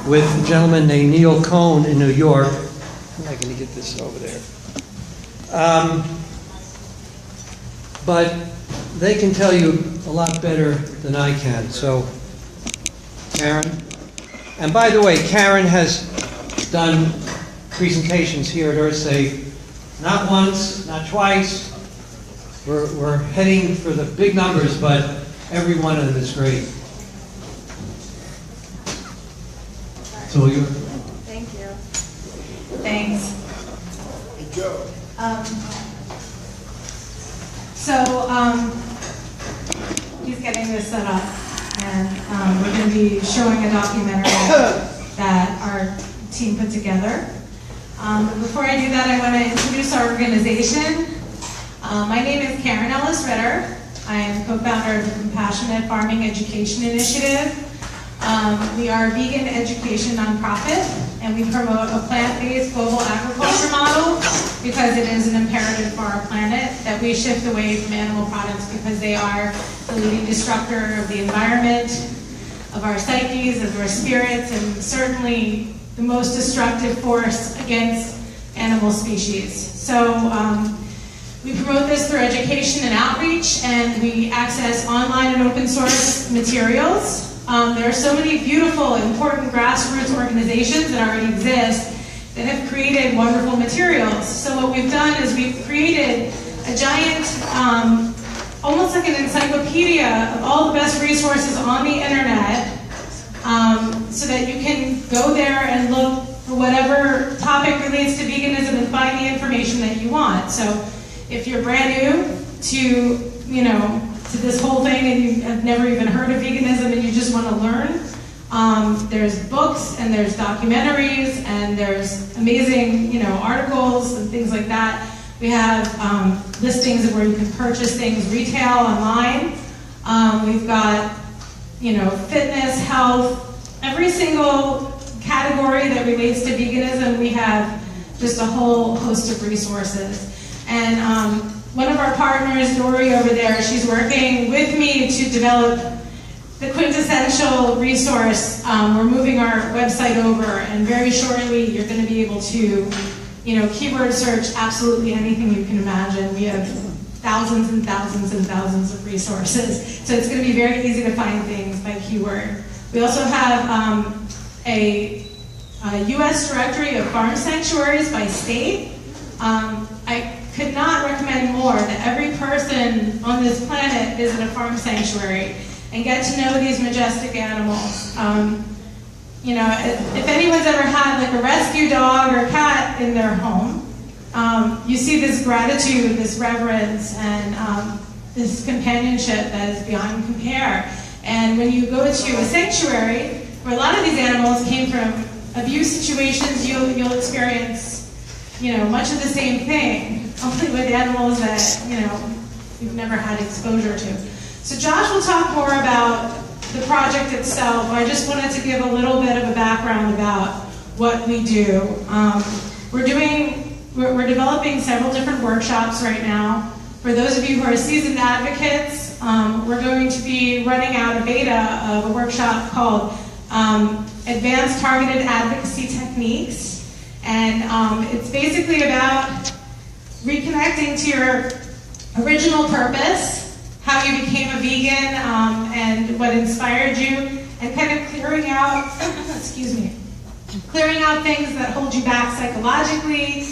with a gentleman named Neil Cohn in New York. I'm not going to get this over there. But they can tell you a lot better than I can. So, Karen. And by the way, Karen has done presentations here at Earthsafe, not once, not twice. We're heading for the big numbers, but every one of them is great. So you. Thank you. Thanks. Hey, Joe. He's getting this set up, and we're going to be showing a documentary that our team put together. Before I do that, I want to introduce our organization. My name is Karen Ellis Ritter. I am co-founder of the Compassionate Farming Education Initiative. We are a vegan education nonprofit, and we promote a plant-based global agriculture model because it is an imperative for our planet that we shift away from animal products because they are the leading destructor of the environment, of our psyches, of our spirits, and certainly the most destructive force against animal species. So we promote this through education and outreach, and we access online and open source materials. There are so many beautiful, important grassroots organizations that already exist that have created wonderful materials. So what we've done is we've created a giant, almost like an encyclopedia of all the best resources on the internet, so that you can go there and look for whatever topic relates to veganism and find the information that you want. So if you're brand new to, to this whole thing and you have never even heard of veganism and you just want to learn, there's books and there's documentaries and there's amazing, articles and things like that. We have listings of where you can purchase things retail, online. We've got, fitness, health, every single category that relates to veganism, we have just a whole host of resources. And one of our partners, Dory over there, she's working with me to develop the quintessential resource. We're moving our website over, and very shortly you're going to be able to, keyword search absolutely anything you can imagine. We have thousands and thousands and thousands of resources. So it's going to be very easy to find things by keyword. We also have a U.S. directory of farm sanctuaries by state. I could not recommend more that every person on this planet visit a farm sanctuary and get to know these majestic animals. You know, if anyone's ever had like a rescue dog or cat in their home, you see this gratitude, this reverence, and this companionship that is beyond compare. And when you go to a sanctuary, where a lot of these animals came from abuse situations, you'll experience, you know, much of the same thing, only with animals that, you know, you've never had exposure to. So Josh will talk more about the project itself. I just wanted to give a little bit of a background about what we do. We're developing several different workshops right now. For those of you who are seasoned advocates, we're going to be running out a beta of a workshop called Advanced Targeted Advocacy Techniques. And it's basically about reconnecting to your original purpose, how you became a vegan, and what inspired you, and kind of clearing out, clearing out things that hold you back psychologically,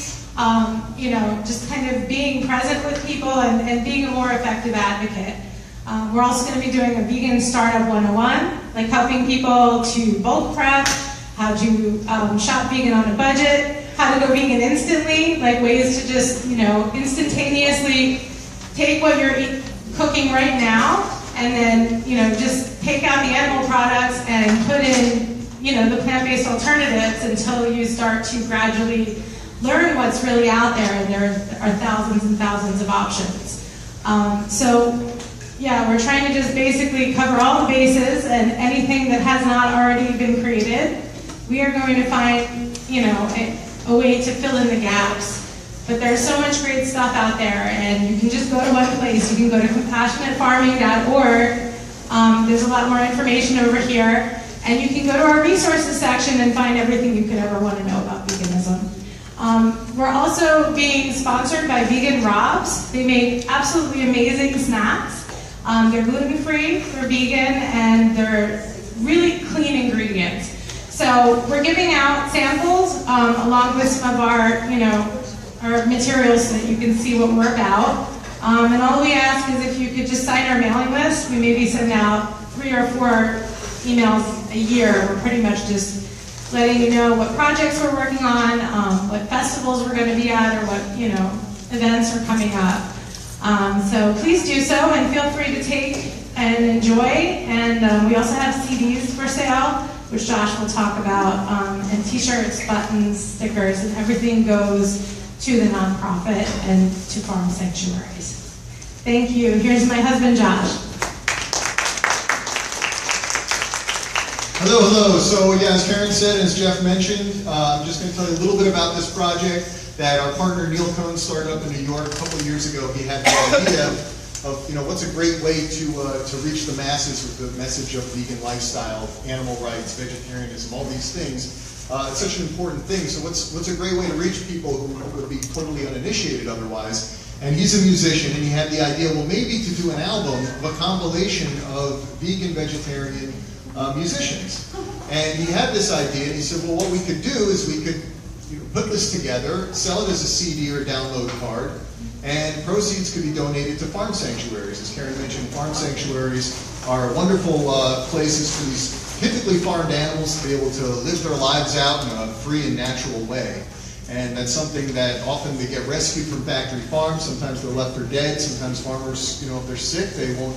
you know, just kind of being present with people and being a more effective advocate. We're also going to be doing a vegan startup 101, like helping people to bulk prep, how to shop vegan on a budget, how to go vegan instantly, like ways to just, you know, instantaneously take what you're cooking right now and then, you know, just take out the animal products and put in, you know, the plant-based alternatives until you start to gradually learn what's really out there, and there are thousands and thousands of options. So, yeah, we're trying to just basically cover all the bases, and anything that has not already been created, we are going to find, you know, a way to fill in the gaps. But there's so much great stuff out there, and you can just go to one place. You can go to compassionatefarming.org. There's a lot more information over here. And you can go to our resources section and find everything you could ever want to know about veganism. We're also being sponsored by Vegan Robs. They make absolutely amazing snacks. They're gluten-free, they're vegan, and they're really clean ingredients. So we're giving out samples along with some of our, you know, our materials so that you can see what we're about. And all we ask is if you could just sign our mailing list. We maybe send out 3 or 4 emails a year. We're pretty much just letting you know what projects we're working on, what festivals we're going to be at, or what, you know, events are coming up. So please do so, and feel free to take and enjoy. And we also have CDs for sale, which Josh will talk about, and t-shirts, buttons, stickers, and everything goes to the nonprofit and to farm sanctuaries. Thank you. Here's my husband, Josh. Hello, hello. So yeah, as Karen said, as Jeff mentioned, I'm just going to tell you a little bit about this project that our partner Neil Cohn started up in New York a couple of years ago. He had the idea of, you know, what's a great way to reach the masses with the message of vegan lifestyle, animal rights, vegetarianism, all these things. It's such an important thing. So what's a great way to reach people who would be totally uninitiated otherwise? And he's a musician, and he had the idea, well, maybe to do an album of a compilation of vegan, vegetarian musicians. And he had this idea, and he said, well, what we could do is we could put this together, sell it as a CD or a download card, and proceeds could be donated to farm sanctuaries. As Karen mentioned, farm sanctuaries are wonderful places for these typically farmed animals to be able to live their lives out in a free and natural way. And that's something that often they get rescued from factory farms. Sometimes they're left for dead. Sometimes farmers, you know, if they're sick, they won't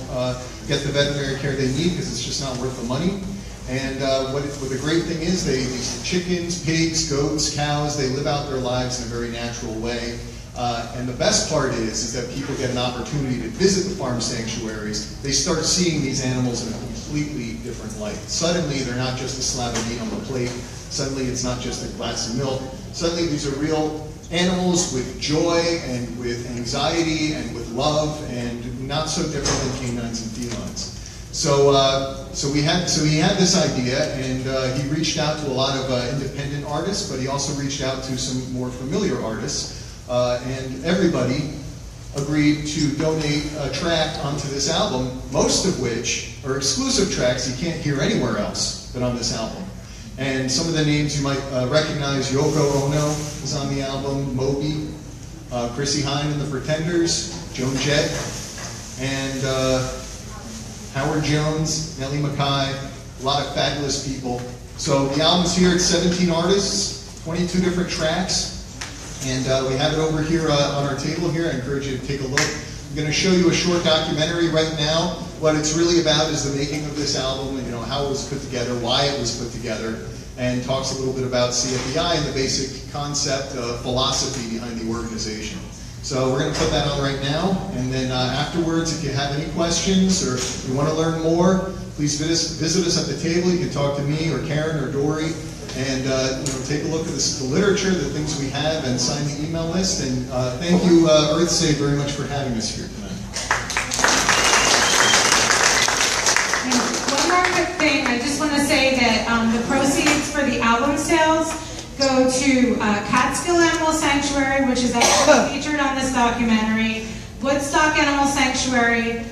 get the veterinary care they need because it's just not worth the money. And what the great thing is, these chickens, pigs, goats, cows, they live out their lives in a very natural way. And the best part is that people get an opportunity to visit the farm sanctuaries. They start seeing these animals in a completely different light. Suddenly, they're not just a slab of meat on the plate. Suddenly, it's not just a glass of milk. Suddenly, these are real animals with joy and with anxiety and with love, and not so different than canines and felines. So he had this idea, and he reached out to a lot of independent artists, but he also reached out to some more familiar artists. And everybody agreed to donate a track onto this album, most of which are exclusive tracks you can't hear anywhere else but on this album. And some of the names you might recognize: Yoko Ono is on the album, Moby, Chrissy Hine and the Pretenders, Joan Jett, and Howard Jones, Nellie McKay, a lot of fabulous people. So the album's here, it's 17 artists, 22 different tracks. And we have it over here on our table here. I encourage you to take a look. I'm going to show you a short documentary right now. What it's really about is the making of this album, and how it was put together, why it was put together, and talks a little bit about CFEI and the basic concept, philosophy behind the organization. So we're going to put that on right now, and then afterwards, if you have any questions or you want to learn more, please visit us at the table. You can talk to me or Karen or Dory, and take a look at the literature, the things we have, and sign the email list. And thank you, EarthSave, very much for having us here tonight. And one more quick thing, I just want to say that the proceeds for the album sales go to Catskill Animal Sanctuary, which is actually featured on this documentary, Woodstock Animal Sanctuary,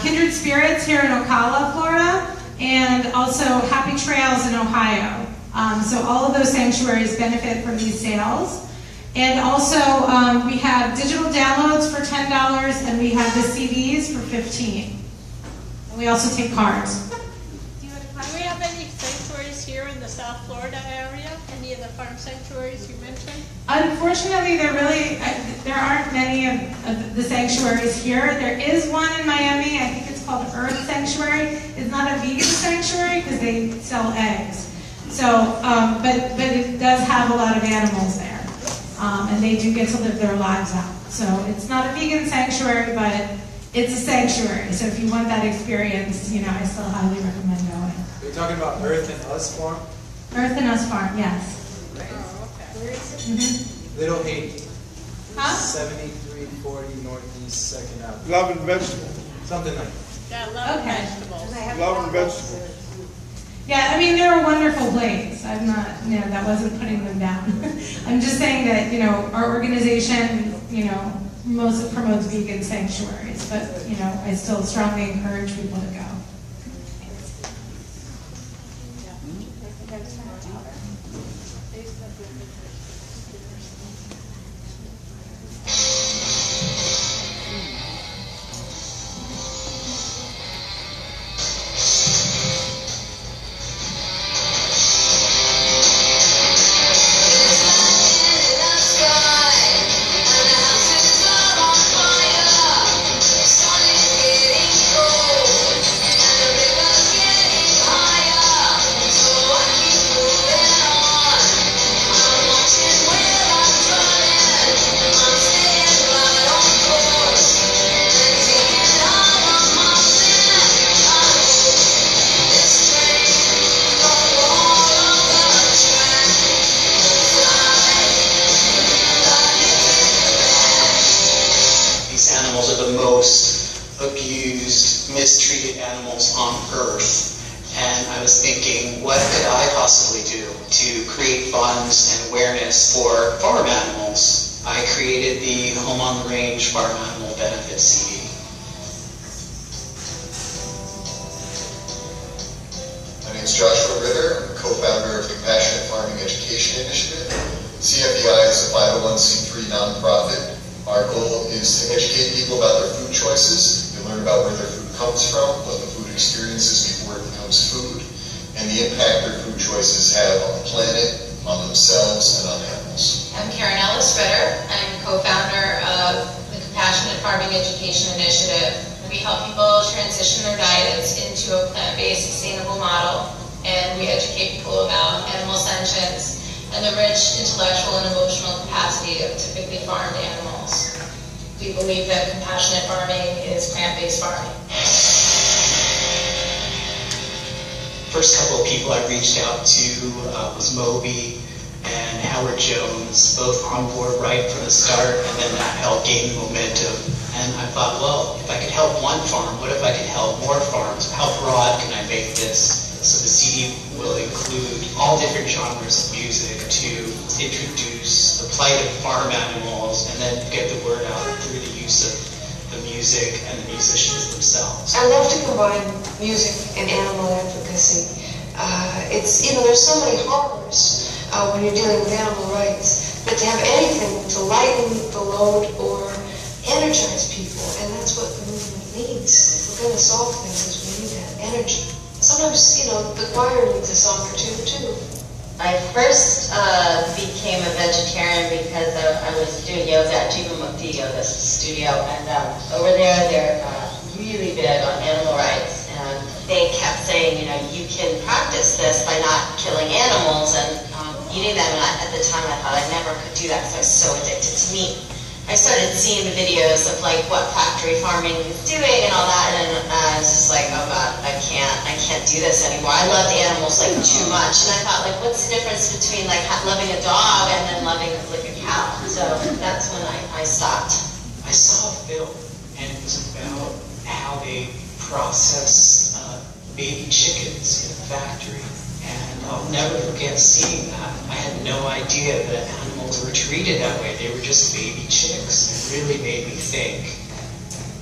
Kindred Spirits here in Ocala, Florida, and also Happy Trails in Ohio. So all of those sanctuaries benefit from these sales. And also, we have digital downloads for $10, and we have the CDs for $15. And we also take cards. Do we have any sanctuaries here in the South Florida area? Any of the farm sanctuaries you mentioned? Unfortunately, there aren't many of the sanctuaries here. There is one in Miami. I think it's called Earth Sanctuary. It's not a vegan sanctuary because they sell eggs. So, but it does have a lot of animals there, and they do get to live their lives out. So it's not a vegan sanctuary, but it's a sanctuary. So if you want that experience, I still highly recommend going. You're talking about Earth and Us Farm? Earth and Us Farm, yes. Oh, okay. Where is it? Mm-hmm. Little Haiti. Huh? 7340 Northeast 2nd Avenue. Love and Vegetable. Something like that. Yeah, love and vegetables. Love and Vegetable. Yeah, they're a wonderful place. I'm not, that wasn't putting them down. I'm just saying that, our organization, mostly promotes vegan sanctuaries, but, I still strongly encourage people to go. mistreated animals on Earth. And I was thinking, what could I possibly do to create funds and awareness for farm animals? I created the Home on the Range Farm Animal Benefit CD. My name is Joshua Ritter. I'm the co-founder of the Compassionate Farming Education Initiative. CFEI is a 501c3 nonprofit. Our goal is to educate people about their food choices, to learn about where their food comes from, what the food experience is before it becomes food, and the impact their food choices have on the planet, on themselves, and on animals. I'm Karen Ellis Ritter. I'm co-founder of the Compassionate Farming Education Initiative. We help people transition their diets into a plant-based, sustainable model, and we educate people about animal sentience and the rich intellectual and emotional capacity of typically farmed animals. We believe that compassionate farming is plant-based farming. First couple of people I reached out to was Moby and Howard Jones, both on board right from the start, and then that helped gain momentum. And I thought, well, if I could help one farm, what if I could help more farms? How broad can I make this? So the CD will include all different genres of music to introduce the plight of farm animals and then get the word out through the use of the music and the musicians themselves. I love to combine music and animal advocacy. It's, you know, there's so many horrors when you're dealing with animal rights, but to have anything to lighten the load or energize people, and that's what the movement needs. If we're going to solve things, is we need that energy. Sometimes, you know, the choir needs a song or two, too. I first became a vegetarian because I was doing yoga at Jiva Mukti Yoga Studio, and over there they're really big on animal rights, and they kept saying, you know, you can practice this by not killing animals and eating them, and at the time I thought I never could do that because I was so addicted to meat. I started seeing the videos of like what factory farming is doing and all that, and I was just like, oh God, I can't do this anymore. I loved animals like too much, and I thought like, what's the difference between like loving a dog and then loving like a cow? So that's when I stopped. I saw a film, and it was about how they process baby chickens in a factory. And I'll never forget seeing that. I had no idea that animals were treated that way. They were just baby chicks. It really made me think,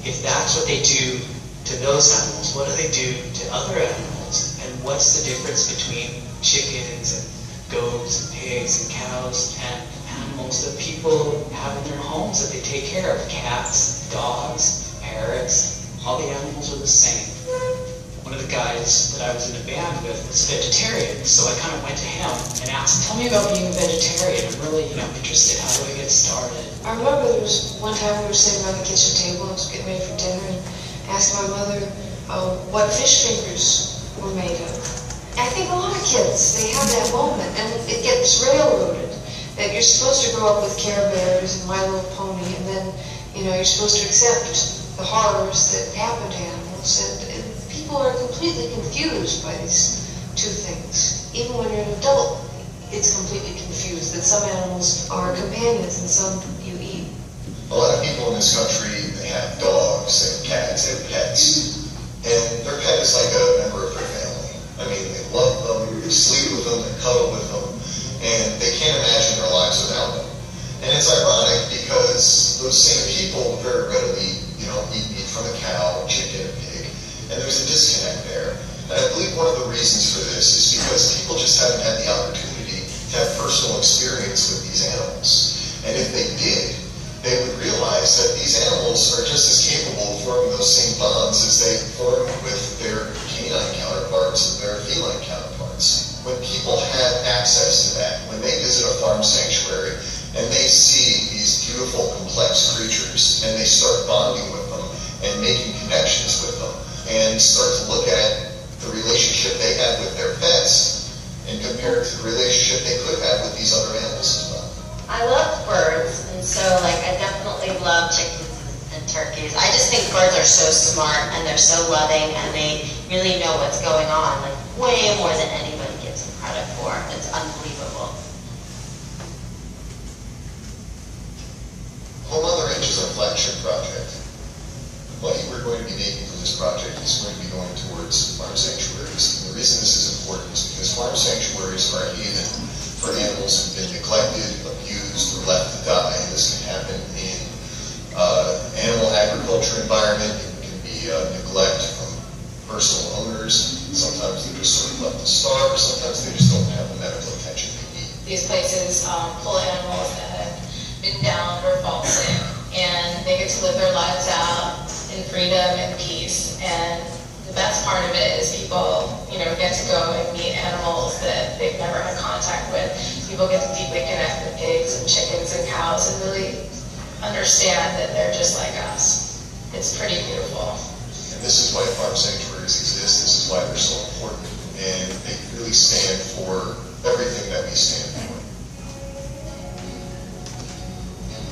if that's what they do to those animals, what do they do to other animals? And what's the difference between chickens and goats and pigs and cows and animals that people have in their homes that they take care of? Cats, dogs, parrots, all the animals are the same. One of the guys that I was in a band with was vegetarian, so I kind of went to him and asked, tell me about being a vegetarian. I'm really, interested. How do I get started? I remember there was one time we were sitting around the kitchen table, I was getting ready for dinner, and asked my mother what fish fingers were made of. I think a lot of kids, they have that moment, and it gets railroaded, that you're supposed to grow up with Care Bears and My Little Pony, and then, you're supposed to accept the horrors that happen to animals, and people are completely confused by these two things. Even when you're an adult, it's completely confused that some animals are companions and some you eat. A lot of people in this country, they have dogs and cats, they have pets. And their pet is like a member of their family. I mean, they love them, they sleep with them, they cuddle with them, and they can't imagine their lives without them. And it's ironic because those same people very readily, eat meat from a cow, chicken, and pig. And there's a disconnect there. And I believe one of the reasons for this is because people just haven't had the opportunity to have personal experience with these animals. And if they did, they would realize that these animals are just as capable of forming those same bonds as they form with their canine counterparts and their feline counterparts. When people have access to that, when they visit a farm sanctuary and they see these beautiful, complex creatures and they start bonding with them and making connections with them, and start to look at the relationship they have with their pets and compare it to the relationship they could have with these other animals as well. I love birds, and so I definitely love chickens and turkeys. I just think birds are so smart and they're so loving and they really know what's going on, way more than anybody gives them credit for. It's unbelievable. Home on the Range is our flagship project. The money we're going to be making from this project is going to be going towards farm sanctuaries. And the reason this is important is because farm sanctuaries are a haven for animals who've been neglected, abused, or left to die. And this can happen in animal agriculture environment. It can be neglect from personal owners. Sometimes they're just sort of left to starve, or sometimes they just don't have the medical attention they need. These places pull animals that have been downed or fall sick, and they get to live their lives out in freedom and peace. And the best part of it is people, get to go and meet animals that they've never had contact with. People get to deeply connect with pigs and chickens and cows and really understand that they're just like us. It's pretty beautiful. And this is why farm sanctuaries exist. This is why they're so important. And they really stand for everything that we stand for.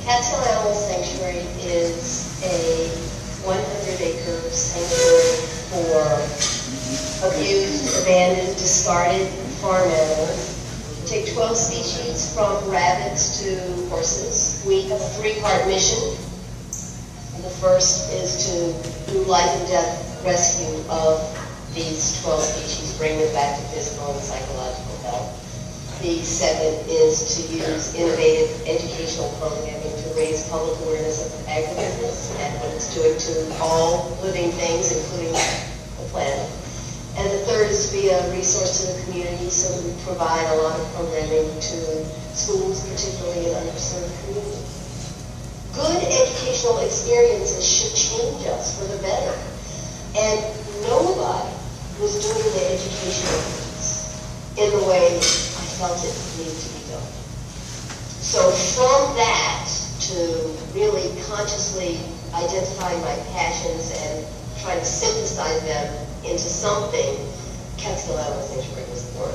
Cattail Animal Sanctuary is a 100-acre sanctuary for abused, abandoned, discarded farm animals. We take 12 species from rabbits to horses. We have a 3-part mission. And the first is to do life and death rescue of these 12 species, bring them back to physical and psychological health. The second is to use innovative education educational programming to raise public awareness of agribusiness and what it's doing to all living things, including the planet. And the third is to be a resource to the community, so we provide a lot of programming to schools, particularly in underserved communities. Good educational experiences should change us for the better. And nobody was doing the educational piece in the way I felt it needed to be done. So from that to really consciously identifying my passions and trying to synthesize them into something, Catskill Animal Sanctuary was born.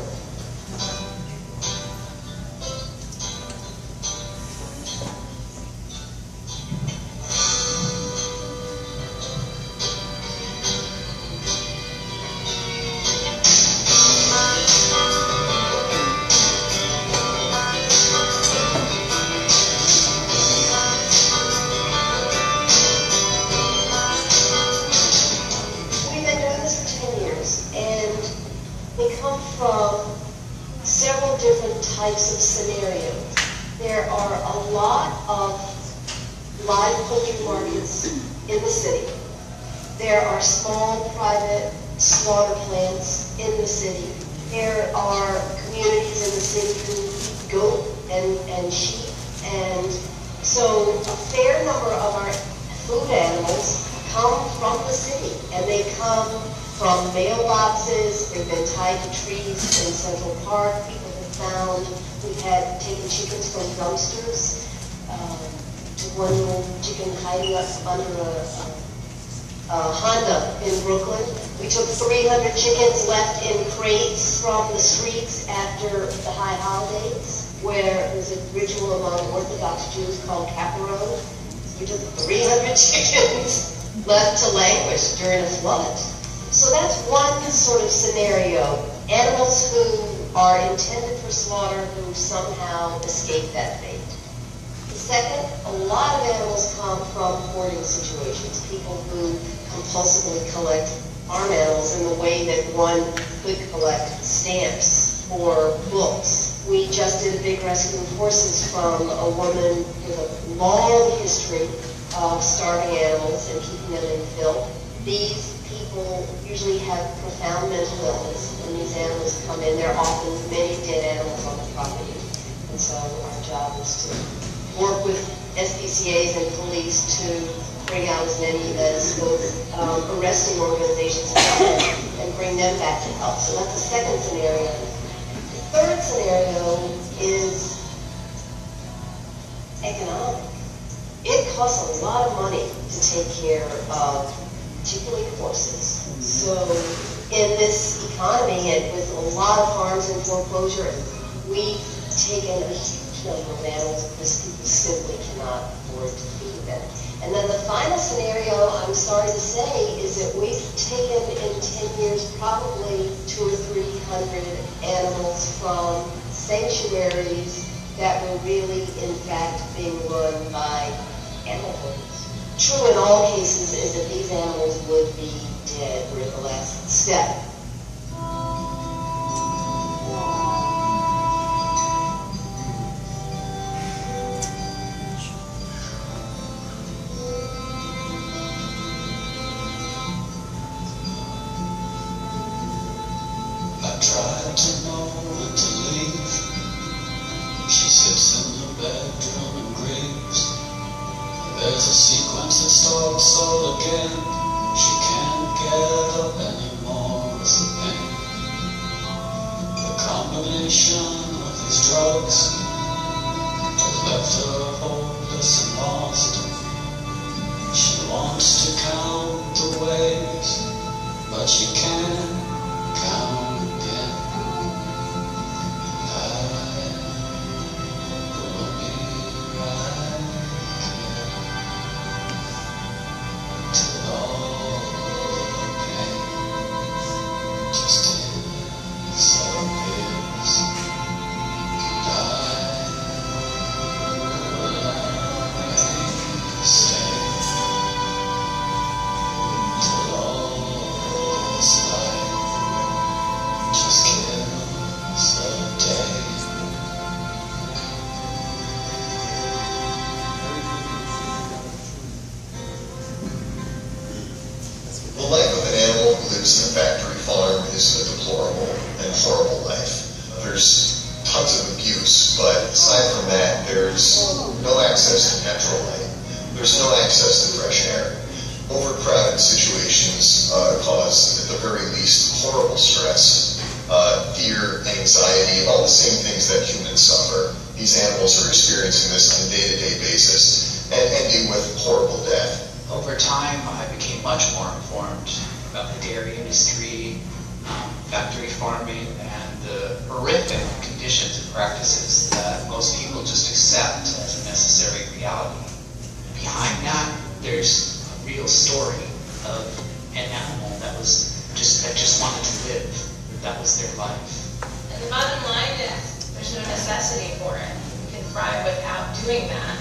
From several different types of scenarios. There are a lot of live poultry markets in the city. There are small private slaughter plants in the city. There are communities in the city who eat goat and sheep. And so a fair number of our food animals come from the city, and they come from mailboxes. They've been tied to trees in Central Park. People have found, we've had taken chickens from dumpsters, to one little chicken hiding up under a Honda in Brooklyn. We took 300 chickens left in crates from the streets after the high holidays, where there's a ritual among Orthodox Jews called caparone. We took 300 chickens left to languish during a flood. So that's one sort of scenario. Animals who are intended for slaughter who somehow escape that fate. The second, a lot of animals come from hoarding situations. People who compulsively collect farm animals in the way that one could collect stamps or books. We just did a big rescue of horses from a woman with a long history of starving animals and keeping them in filth. These people usually have profound mental illness, and these animals come in. There are often many dead animals on the property, and so our job is to work with SPCAs and police to bring out as many as those arresting organizations can and bring them back to health. So that's the second scenario. The third scenario is economic. It costs a lot of money to take care of particularly horses. So in this economy and with a lot of farms in foreclosure, we've taken a huge number of animals because people simply cannot afford to feed them. And then the final scenario, I'm sorry to say, is that we've taken in 10 years probably 200 or 300 animals from sanctuaries that were really in fact being run by animal holders. True in all cases is that these animals would be dead. We're at the last step. I tried to know when to leave. She sits in her bedroom and grieves. There's a sequence that starts all again. She can't get up anymore with the pain. The combination of these drugs has left her hopeless and lost. She wants to count the ways, but she can't count again. I will be right till all the pain just disappears. And I will no access to natural light. There's no access to fresh air. Overcrowded situations cause, at the very least, horrible stress, fear, anxiety, all the same things that humans suffer. These animals are experiencing this on a day-to-day basis, and ending with horrible death. Over time, I became much more informed about the dairy industry, factory farming, and the horrific conditions and practices that most people just accept as a necessary reality. Behind that, there's a real story of an animal that just wanted to live. That was their life. And the bottom line is, there's no necessity for it. You can thrive without doing that.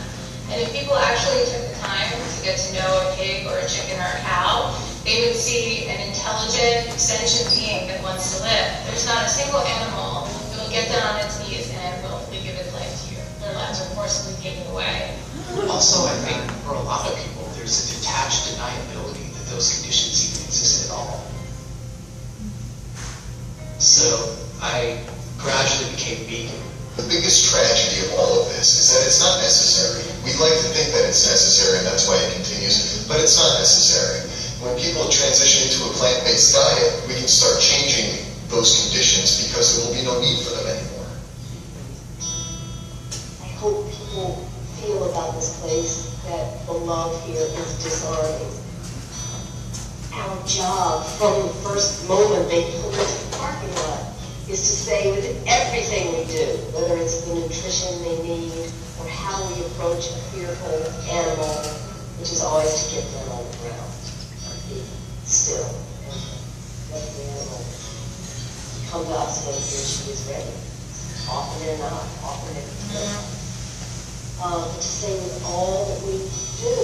And if people actually took the time to get to know a pig or a chicken or a cow, they would see an intelligent, sentient being that wants to live. There's not a single animal that will get down on its knees and willfully give its life to you. Their lives are forcibly taken away. Also, I think for a lot of people, there's a detached deniability that those conditions even exist at all. So I gradually became vegan. The biggest tragedy of all of this is that it's not necessary. We'd like to think that it's necessary and that's why it continues, but it's not necessary. When people transition into a plant-based diet, we can start changing those conditions because there will be no need for them anymore. I hope people feel about this place that the love here is disarming. Our job from the first moment they pull into the parking lot is to say with everything we do, whether it's the nutrition they need or how we approach a fearful animal, which is always to get them on the ground. Be still and let the animal come to us when he or she is ready. Often they're not, often they're not. But to say with all that we do,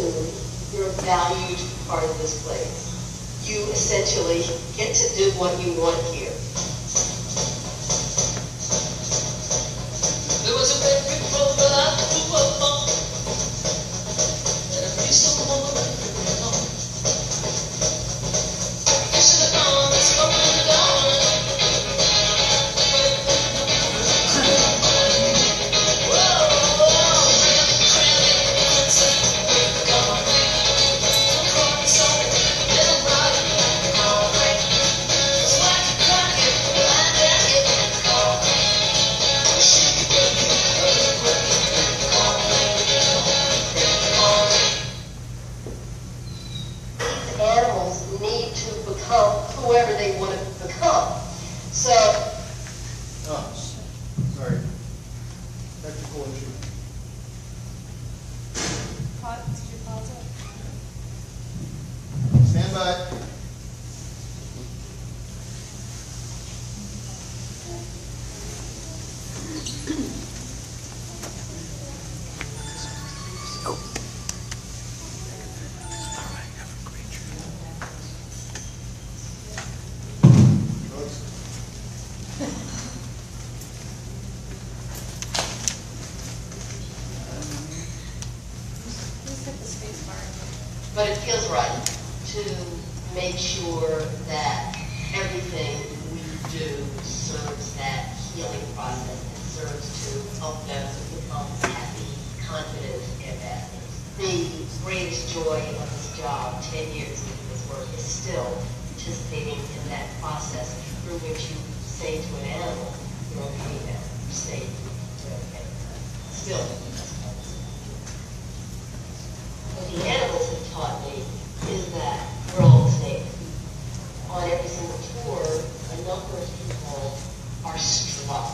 you're a valued part of this place. You essentially get to do what you want here. There was a great big road that I grew up on, and a piece of woman that could be alone. You should have known this up and down. Animals need to become whoever they want to become. So, Oh, sorry. Technical issue. Did you pause it? Stand by. but it feels right to make sure that everything we do serves that healing process and serves to help them to become happy, confident, and at ease. The greatest joy of this job, 10 years into this work, is still participating in that process through which you say to an animal, you're okay now, you're safe, you're okay. Still. What the animals have taught me is that we're all the same. On every single tour, a number of people are struck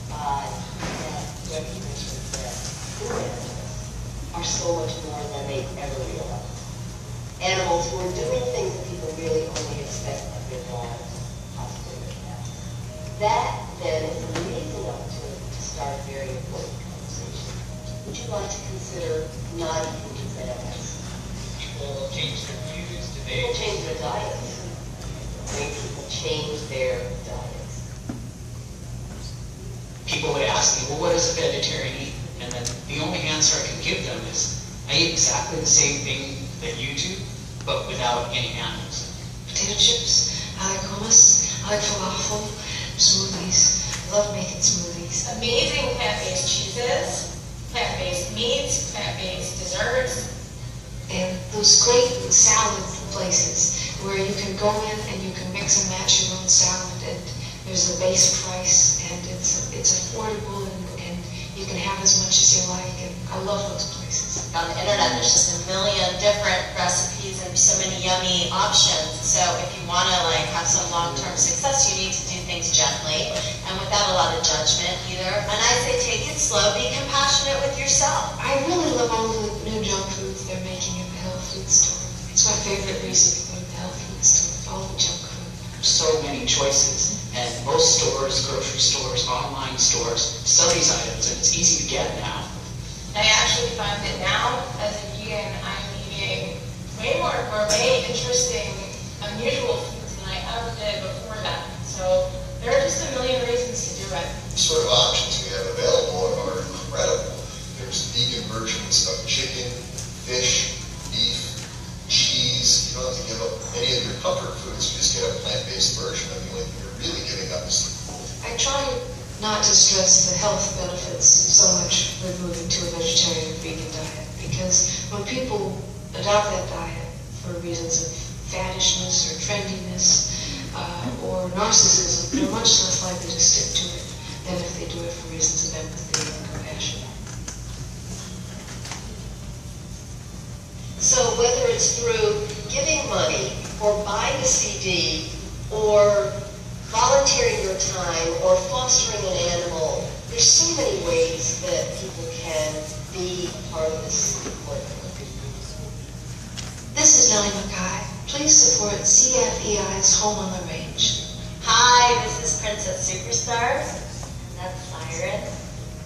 by that recognition that poor animals are so much more than they ever realized. Animals who are doing things that people really only expect of their lives, possibly their cats. That, then, is an amazing opportunity to start a very important conversation. Would you like to consider not eating these animals? People change their views, do they? People change their diets. Many people change their diets. People would ask me, well, what does a vegetarian eat? And then the only answer I can give them is, I eat exactly the same thing that you do, but without any animals. Potato chips, I like hummus, I like falafel, smoothies. I love making smoothies. Amazing plant-based cheeses plant-based meats, plant-based desserts. And those great salad places where you can go in and you can mix and match your own salad, and there's a base price, and it's affordable, and you can have as much as you like, and I love those places. On the internet, there's just a million different recipes and so many yummy options. So if you want to have some long-term success, you need to do things gently and without a lot of judgment either. And I say take it slow, be compassionate with yourself. I really love all the new junk foods they're making in the health food store. It's my favorite reason to go to the health food store, all the junk food. So many choices, and most stores, grocery stores, online stores sell these items, and it's easy to get now. I actually find that now, as a vegan, I'm eating way more gourmet, interesting, unusual foods than I ever did before that. So there are just a million reasons to do it. The sort of options we have available are incredible. There's vegan versions of chicken, fish, beef, cheese. You don't have to give up any of your comfort foods. You just get a plant-based version. The only thing you're really giving up is the food. I try not to stress the health benefits so much with moving to a vegetarian or vegan diet, because when people adopt that diet for reasons of faddishness or trendiness or narcissism, they're much less likely to stick to it than if they do it for reasons of empathy and compassion. So whether it's through giving money or buying a CD or volunteering your time or fostering an animal, there's so many ways that people can be a part of this work. This is Nellie Mackay. Please support CFEI's Home on the Range. Hi, this is Princess Superstar. That's Siren.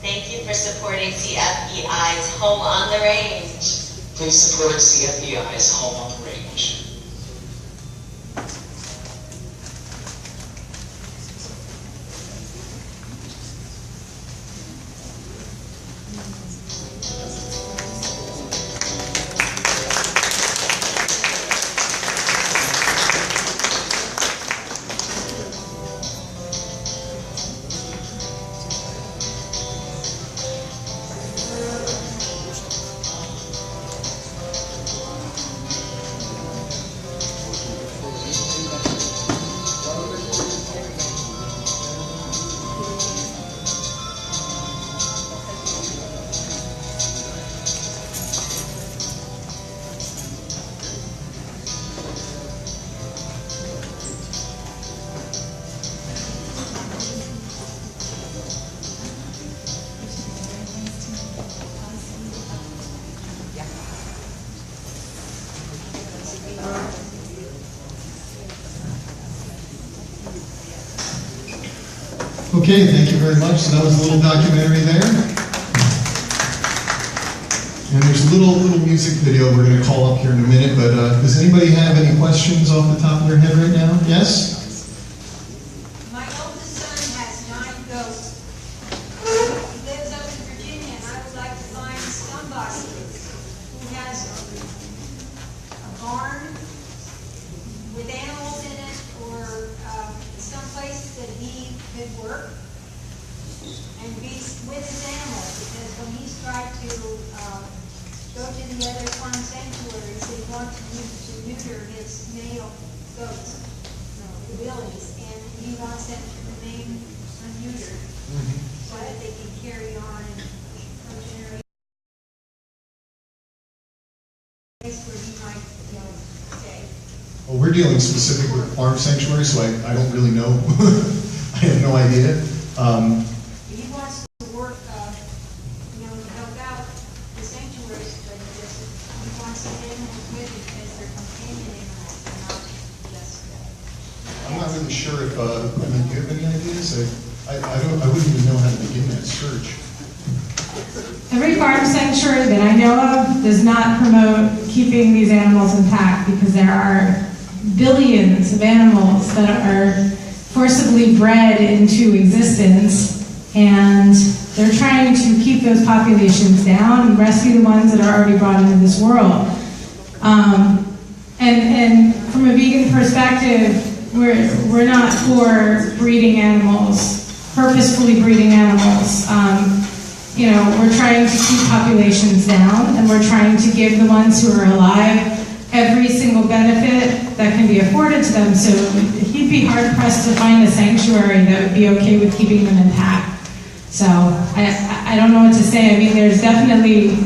Thank you for supporting CFEI's Home on the Range. Please support CFEI's Home on the Range. Okay, thank you very much. So that was a little documentary there. And there's a little music video we're going to call up here in a minute, but does anybody have any questions off the top of their head right now? Yes? My oldest son has 9 goats. He lives up in Virginia, and I would like to find somebody who has a barn with animals in it, or some place that he could work and be with his animals, because when he's tried to go to the other farm sanctuaries, they want to neuter his male goats, the willies, and he wants them to remain unneutered so that they can carry on and from generation where he might stay. Well, we're dealing specifically with farm sanctuary, so I don't really know. I have no idea. He wants to work, to help out the sanctuaries, but he wants the animals with him because they're companion animals, and not just. I'm not really sure if, do you have any ideas? I wouldn't even know how to begin that search. Every farm sanctuary that I know of does not promote keeping these animals intact, because there are billions of animals that are forcibly bred into existence, and they're trying to keep those populations down and rescue the ones that are already brought into this world. And from a vegan perspective, we're not for breeding animals, purposefully breeding animals. we're trying to keep populations down, and we're trying to give the ones who are alive every single benefit that can be afforded to them. So he'd be hard pressed to find a sanctuary that would be okay with keeping them intact. So I don't know what to say. I mean, there's definitely,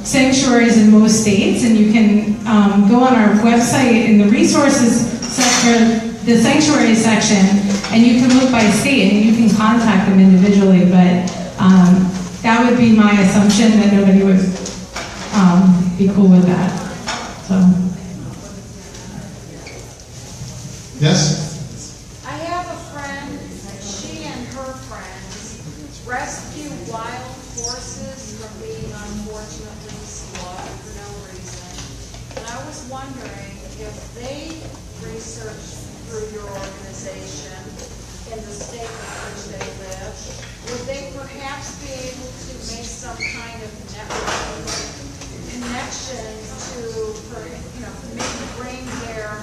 sanctuaries in most states, and you can go on our website in the resources section, the sanctuary section, and you can look by state and you can contact them individually. But that would be my assumption, that nobody would be cool with that. So. Yes? I have a friend, she and her friends rescue wild horses from being unfortunately slaughtered for no reason. And I was wondering if they researched through your organization in the state in which they live, would they perhaps be able to make some kind of network connection to, maybe bring their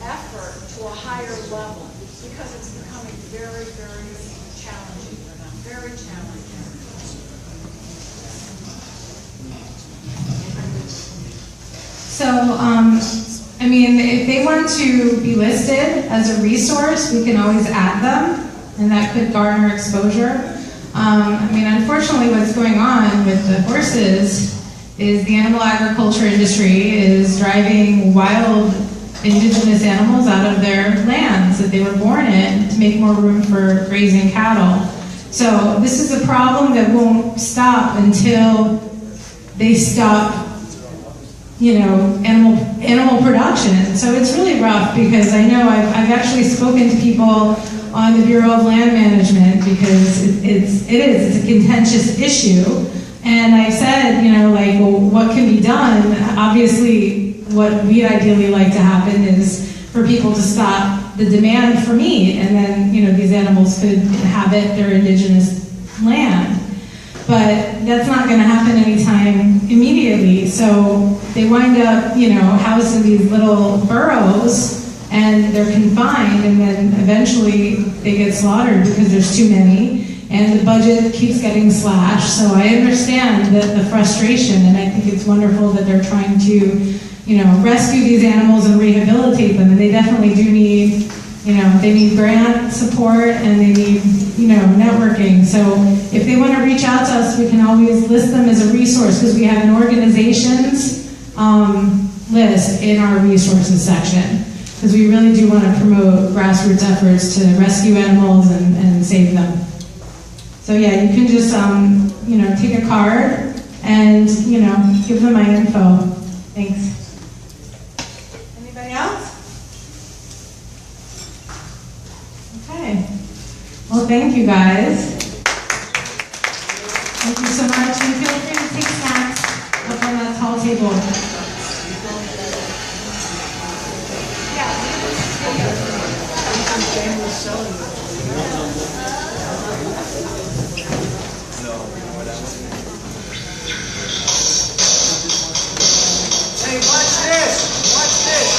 effort to a higher level, because it's becoming very, very challenging for them, very challenging. So, if they want to be listed as a resource, we can always add them, and that could garner exposure. Unfortunately, what's going on with the horses is the animal agriculture industry is driving wild indigenous animals out of their lands that they were born in to make more room for grazing cattle. So this is a problem that won't stop until they stop, animal production. So it's really rough, because I know I've actually spoken to people on the Bureau of Land Management, because it's a contentious issue. And I said, what can be done? Obviously, what we'd ideally like to happen is for people to stop the demand for meat, and then, these animals could inhabit their indigenous land. But that's not going to happen anytime immediately. So they wind up, housed in these little burrows, and they're confined, and then eventually they get slaughtered because there's too many. And the budget keeps getting slashed, so I understand the frustration, and I think it's wonderful that they're trying to, rescue these animals and rehabilitate them. And they definitely do need, they need grant support, and they need, networking. So if they want to reach out to us, we can always list them as a resource, because we have an organizations list in our resources section, because we really do want to promote grassroots efforts to rescue animals and save them. So yeah, you can just, take a card and, give them my info. Thanks. Anybody else? Okay. Well, thank you guys. Thank you so much. And feel free to take snacks up on that tall table. Hey, watch this! Watch this!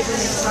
Really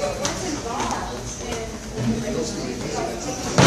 learn what's involved in